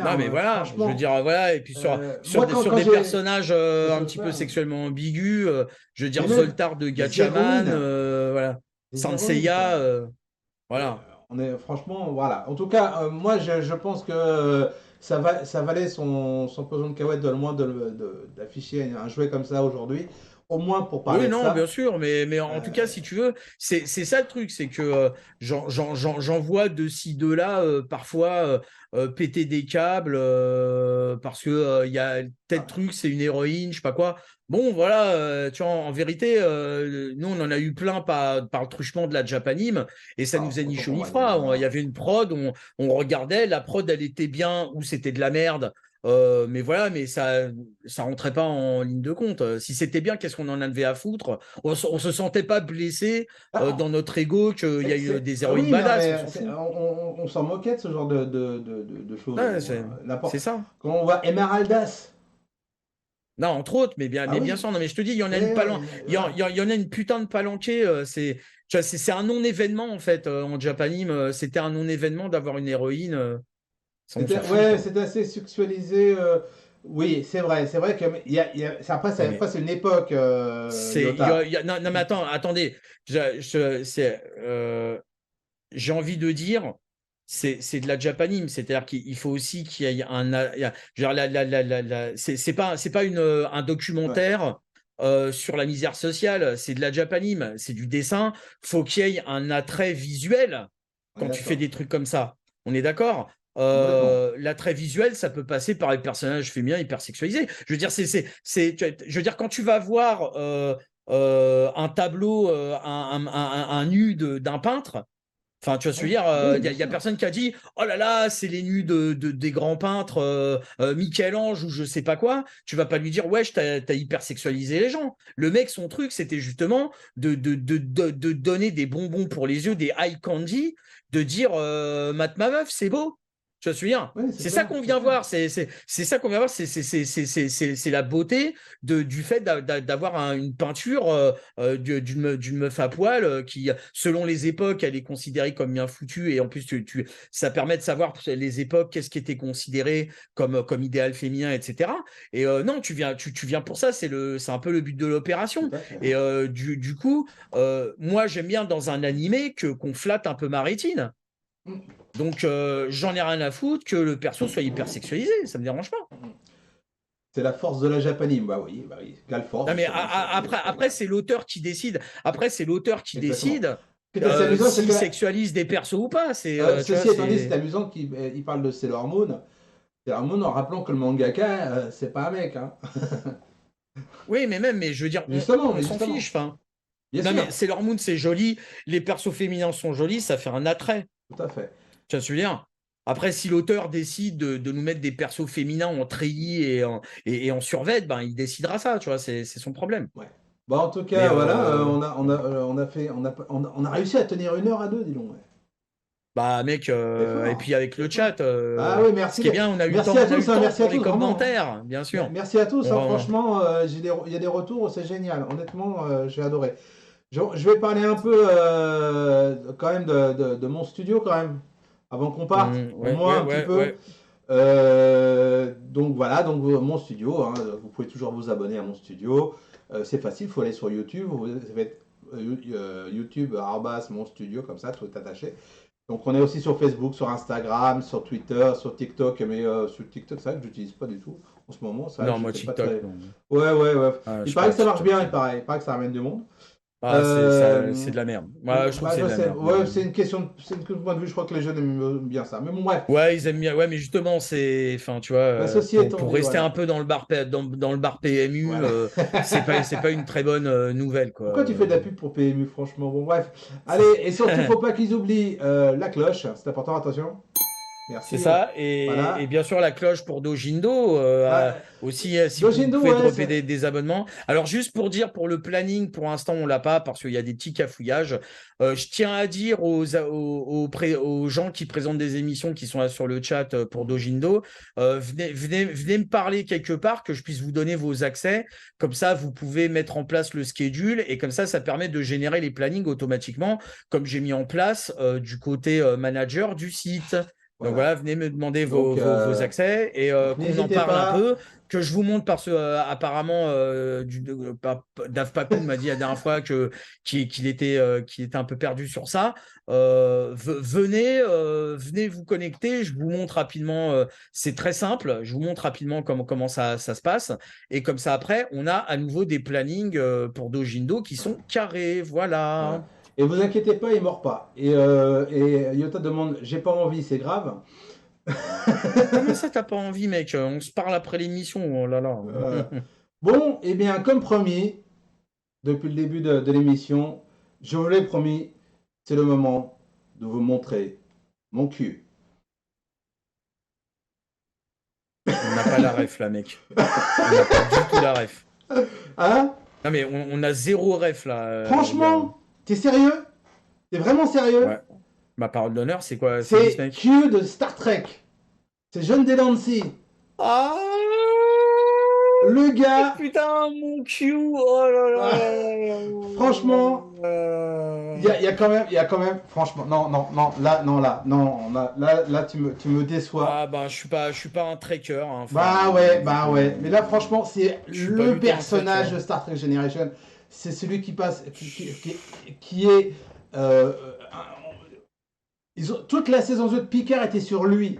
Non, mais voilà, je veux franchement. dire, voilà, et puis Moi, sur des personnages c'est un petit peu ça. sexuellement ambigus, je veux Mais dire, même Zoltar de des Gatchaman, héroïnes, voilà, des héroïnes, quoi. Sanseiya, Euh, voilà. on est franchement, voilà. En tout cas, moi, je pense que ça valait son pesant de cacahuètes de le moins d'afficher un jouet comme ça aujourd'hui, au moins pour Oui, parler de non, bien ça. sûr, mais en tout cas, Euh, si tu veux, c'est ça le truc, c'est que j'en vois de ci, de là, parfois péter des câbles, parce que il y a tel ah, truc, c'est une héroïne, je sais pas quoi. Bon, voilà, tu vois, en vérité, nous, on en a eu plein par le truchement de la Japanime, et ça nous a ni autant chaud pour ni moi, froid. Il y voilà. avait une prod, on regardait, la prod, elle était bien ou c'était de la merde. Mais voilà, mais ça rentrait pas en ligne de compte. Si c'était bien, qu'est-ce qu'on en avait à foutre? On se sentait pas blessé Ah, dans notre ego qu'il y a des héroïnes oui, non, badass, on mais s'en fout. on s'en moquait de ce genre de choses. Ouais, c'est N'importe. ça. Quand on voit Emeraldas, Non, entre autres, ah mais bien oui, sûr, non, mais je te dis, il y en a ouais, une ouais, voilà. il y en a une putain de palanquée. Tu vois, c'est un non-événement, en fait, en Japanime. C'était un non-événement d'avoir une héroïne. Ça, on s'en fout, Ouais, quoi. c'était assez sexualisé. Oui, c'est vrai que après, c'est une époque, Yota. Non, non, mais attendez. J'ai envie de dire, c'est de la Japanime, c'est-à-dire qu'il faut aussi qu'il y ait genre c'est pas un Ouais, documentaire sur la misère sociale, c'est de la Japanime, c'est du dessin. Faut qu'il y ait un attrait visuel on est quand tu fais d'accord. des trucs comme ça. On est d'accord? Complètement. L'attrait visuel, ça peut passer par les personnages féminins hyper sexualisés. Je veux dire, je veux dire, quand tu vas voir un tableau, un nu d'un peintre. Enfin, tu vois ce que je veux dire, Oui, bien y a sûr. personne qui a dit oh là là, c'est les nus des grands peintres, Michel-Ange ou je sais pas quoi. Tu vas pas lui dire wesh, t'as hyper sexualisé les gens. Le mec, son truc, c'était justement de donner des bonbons pour les yeux, des eye candy, de dire mate ma meuf, c'est beau. Tu vois ce que je veux dire? Oui, c'est C'est ça clair, qu'on c'est vient clair. voir. C'est ça qu'on vient voir. C'est la beauté du fait d'avoir une peinture d'une meuf à poil qui, selon les époques, elle est considérée comme bien foutue. Et en plus, ça permet de savoir les époques, qu'est-ce qui était considéré comme idéal féminin, etc. Et non, tu viens pour ça. C'est un peu le but de Tout l'opération. à fait. Et du coup, moi, j'aime bien dans un animé qu'on flatte un peu ma rétine. Mm. Donc, j'en ai rien à foutre que le perso soit hyper sexualisé. Ça me dérange pas. C'est la force de la japanime. Bah oui. Quelle force, Non, mais justement. après, c'est l'auteur qui décide. Après, c'est l'auteur qui Exactement. décide Ce qui est assez amusant, c'est s'il que sexualise des persos ou pas. Tu vois, ceci étant dit, c'est amusant qu'il il parle de Sailor Moon. Sailor Moon en rappelant que le mangaka, c'est pas un mec. Hein. Oui, mais même, mais je veux dire, Justement, on mais s'en fiche. justement. Enfin, Bien non, mais sûr. Sailor Moon, c'est joli. Les persos féminins sont jolis. Ça fait un attrait. Tout à fait. Tu vois ce que je veux dire? Après, si l'auteur décide de nous mettre des persos féminins en treillis et en survêt, ben, il décidera ça. Tu vois, c'est son problème. Ouais. Bon, en tout Mais cas, voilà, bon. on a fait, on a réussi à tenir 1 heure à 2, dis donc. Ouais. Bah mec, C'est et fort, puis avec c'est le fort. chat, Ah oui, ce qui est bien, merci à on a eu tous, le hein, temps merci à pour les tous, vraiment. Hein. commentaires, bien sûr. Merci à tous, hein, On- franchement, il y a des retours, c'est génial. Honnêtement, j'ai adoré. Je vais parler un peu quand même de mon studio quand même, avant qu'on parte, au ouais, moins ouais, un petit ouais, peu. ouais. Donc voilà, donc mon studio, hein, vous pouvez toujours vous abonner à mon studio. C'est facile, il faut aller sur YouTube, ça va être YouTube, arrobas, mon studio, comme ça, tout est attaché. Donc on est aussi sur Facebook, sur Instagram, sur Twitter, sur TikTok, mais sur TikTok, c'est vrai que j'utilise pas du tout en ce moment, c'est vrai que Non, je moi fais pas TikTok, très... non. Ouais, ouais, ouais. Ah, je Il suis paraît pas que ça marche TikTok. bien, il paraît que ça ramène du monde. Ah, c'est Euh, de la merde. Moi, je trouve que Bah, c'est je de la sais, merde. ouais, c'est une question, c'est une question de point de vue, je crois que les jeunes aiment bien ça. Mais bon, bref, Ouais, ils aiment bien. Ouais, mais justement, enfin, tu vois, bah, ceci étant pour dit, rester un voilà. peu dans le bar PMU, Voilà. c'est pas une très bonne nouvelle, quoi. Pourquoi tu fais de la pub pour PMU, franchement? Bon, bref. Allez, et surtout, faut pas qu'ils oublient la cloche, c'est important, attention. C'est Merci. ça, et Voilà. bien sûr la cloche pour Dojindo, Bah, aussi si vous Dojindu, pouvez ouais, dropper des abonnements. Alors juste pour dire, pour le planning, pour l'instant on l'a pas parce qu'il y a des petits cafouillages. Je tiens à dire aux gens qui présentent des émissions qui sont là sur le chat pour Dojindo, venez me parler quelque part que je puisse vous donner vos accès. Comme ça vous pouvez mettre en place le schedule et comme ça permet de générer les plannings automatiquement comme j'ai mis en place du côté manager du site. Donc voilà. voilà, venez me demander Donc, vos accès et donc qu'on en n'hésitez parle un pas. peu, que je vous montre parce que apparemment Dave Papoun m'a dit la dernière fois qu'il était un peu perdu sur ça. Venez vous connecter, je vous montre rapidement, c'est très simple, je vous montre rapidement comment ça se passe et comme ça après, on a à nouveau des plannings pour Dojindo qui sont carrés, voilà. Voilà. Et vous inquiétez pas, il mord pas. Et Yota demande, j'ai pas envie, c'est grave. Comment ça t'as pas envie, mec? On se parle après l'émission, oh là là. Euh, bon, et bien, comme promis, depuis le début de l'émission, je vous l'ai promis, c'est le moment de vous montrer mon cul. n'a pas la ref, là, mec. On n'a pas du tout la ref. Hein? Non, mais on a zéro ref, là. Franchement, t'es sérieux? T'es vraiment sérieux? Ouais. Ma parole d'honneur, c'est quoi? C'est Disney. Q de Star Trek. C'est John Delancey. Ah Le gars, putain, mon Q! Oh là là là là. franchement, il y a quand même, franchement, là, tu me déçois. Ah bah je suis pas un trekker. Hein, Bah ouais. Mais là, franchement, c'est Je suis pas du le tout personnage un de Star Trek Generation. C'est celui qui passe, qui est. Toute la saison 2 de Picard était sur lui.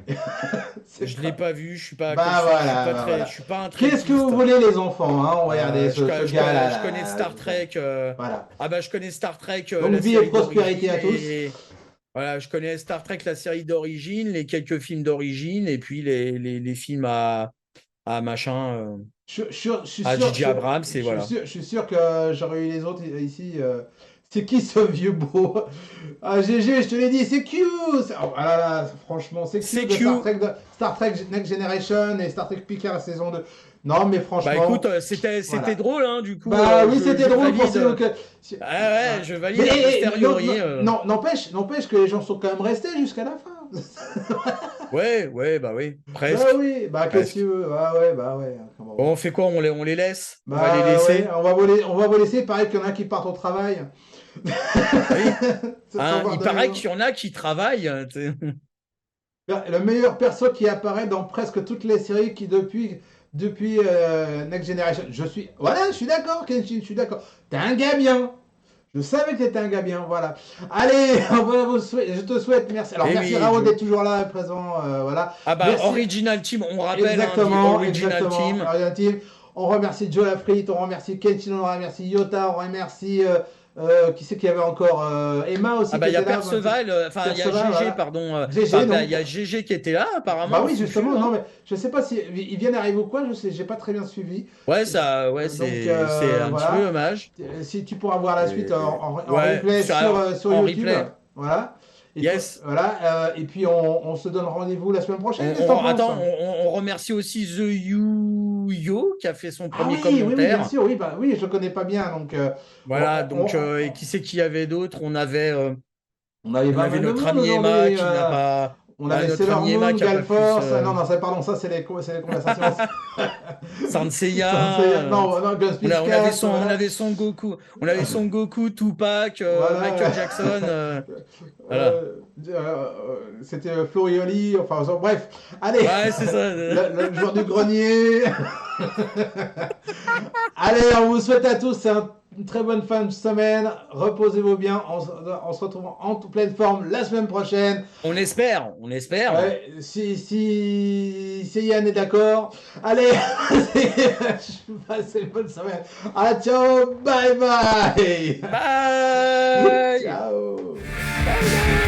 Je l'ai pas vu, je suis pas. Bah voilà, je suis pas voilà. je suis pas un Qu'est-ce que vous voulez, les enfants, hein? Regardez ce gars-là. Je connais Star Trek. Voilà. Ah bah je connais Star Trek. Donc la vie et série prospérité à tous. d'origine voilà, je connais Star Trek, la série d'origine, les quelques films d'origine, et puis les films à machin. Je suis À sûr, J.J. Abrams, et voilà. je suis sûr que j'aurais eu les autres ici. C'est qui ce vieux beau? Ah, GG, je te l'ai dit, c'est Q! Oh, ah là là, franchement, c'est Q C'est de Q. Star Trek Next Generation et Star Trek Picard saison 2. Non, mais franchement. Bah écoute, c'était voilà. drôle, hein, du coup. Bah oui, c'était drôle pour valide. Ah Ouais, je valide a posteriori. Non, n'empêche que les gens sont quand même restés jusqu'à la fin. Ouais, bah oui, presque. Bah oui, bah qu'est-ce que tu veux? Bah ouais. Comment Bon, on fait quoi? On les laisse? On Bah va les laisser? ouais, on va vous laisser. Pareil qu'il y en a qui partent au travail. Oui. Ça Hein, s'en va il de paraît nous. qu'il y en a qui travaillent. Tu sais. Le meilleur perso qui apparaît dans presque toutes les séries qui depuis Next Generation. Je suis d'accord, Kenshin, je suis d'accord. T'es un gars bien. Je savais que t'étais un gars bien, voilà. Allez, je te souhaite, merci. Alors, Eh merci oui, Raoul d'être toujours là, présent, voilà. Ah bah, Merci. Original Team, on rappelle, Exactement, hein, the Original Team. Original Team. On remercie Joe Lafrite, on remercie Kenshin, on remercie Yota, on remercie qui c'est qu'il y avait encore Emma aussi. Ah bah qui il y a était là, Perceval, enfin il y a GG, Perceval, voilà. pardon. GG, Enfin, donc. il y a GG qui était là apparemment. Bah oui, si justement, tu veux, non hein. mais je sais pas si il vient d'arriver ou quoi, je sais, j'ai pas très bien suivi. Ouais, Donc, c'est un voilà. petit peu dommage. Si tu pourras voir la suite en Ouais, replay sur en YouTube, replay. voilà. Et Yes. puis, voilà, et puis on se donne rendez-vous la semaine prochaine. Qu'est-ce que t'en Attends, penses? on remercie aussi The Yo qui a fait son Ah premier oui, bien commentaire. sûr, oui, bah oui, je le connais pas bien, donc Voilà, donc et qui c'est qu'il y avait d'autres? on avait On pas avait mal de notre monde ami Emma aujourd'hui. qui n'a pas. On Bah, avait notre Sailor ami Emma Moon, qui a pas Galforce, plus, non, pardon, ça c'est les conversations. Sanseiya. Non, Gunspeed On avait 4, son, voilà. on avait son Goku, Tupac, Voilà. Michael Jackson. Voilà. C'était Florioli, enfin bref. Allez, Ouais, c'est ça. le joueur du grenier. Allez, on vous souhaite à tous une très bonne fin de semaine. Reposez-vous bien. On se retrouve en pleine forme la semaine prochaine. On espère. Ouais, si Yann est d'accord. Allez, passez une bonne semaine. Ah, ciao, bye bye. Bye. Ciao. Bye.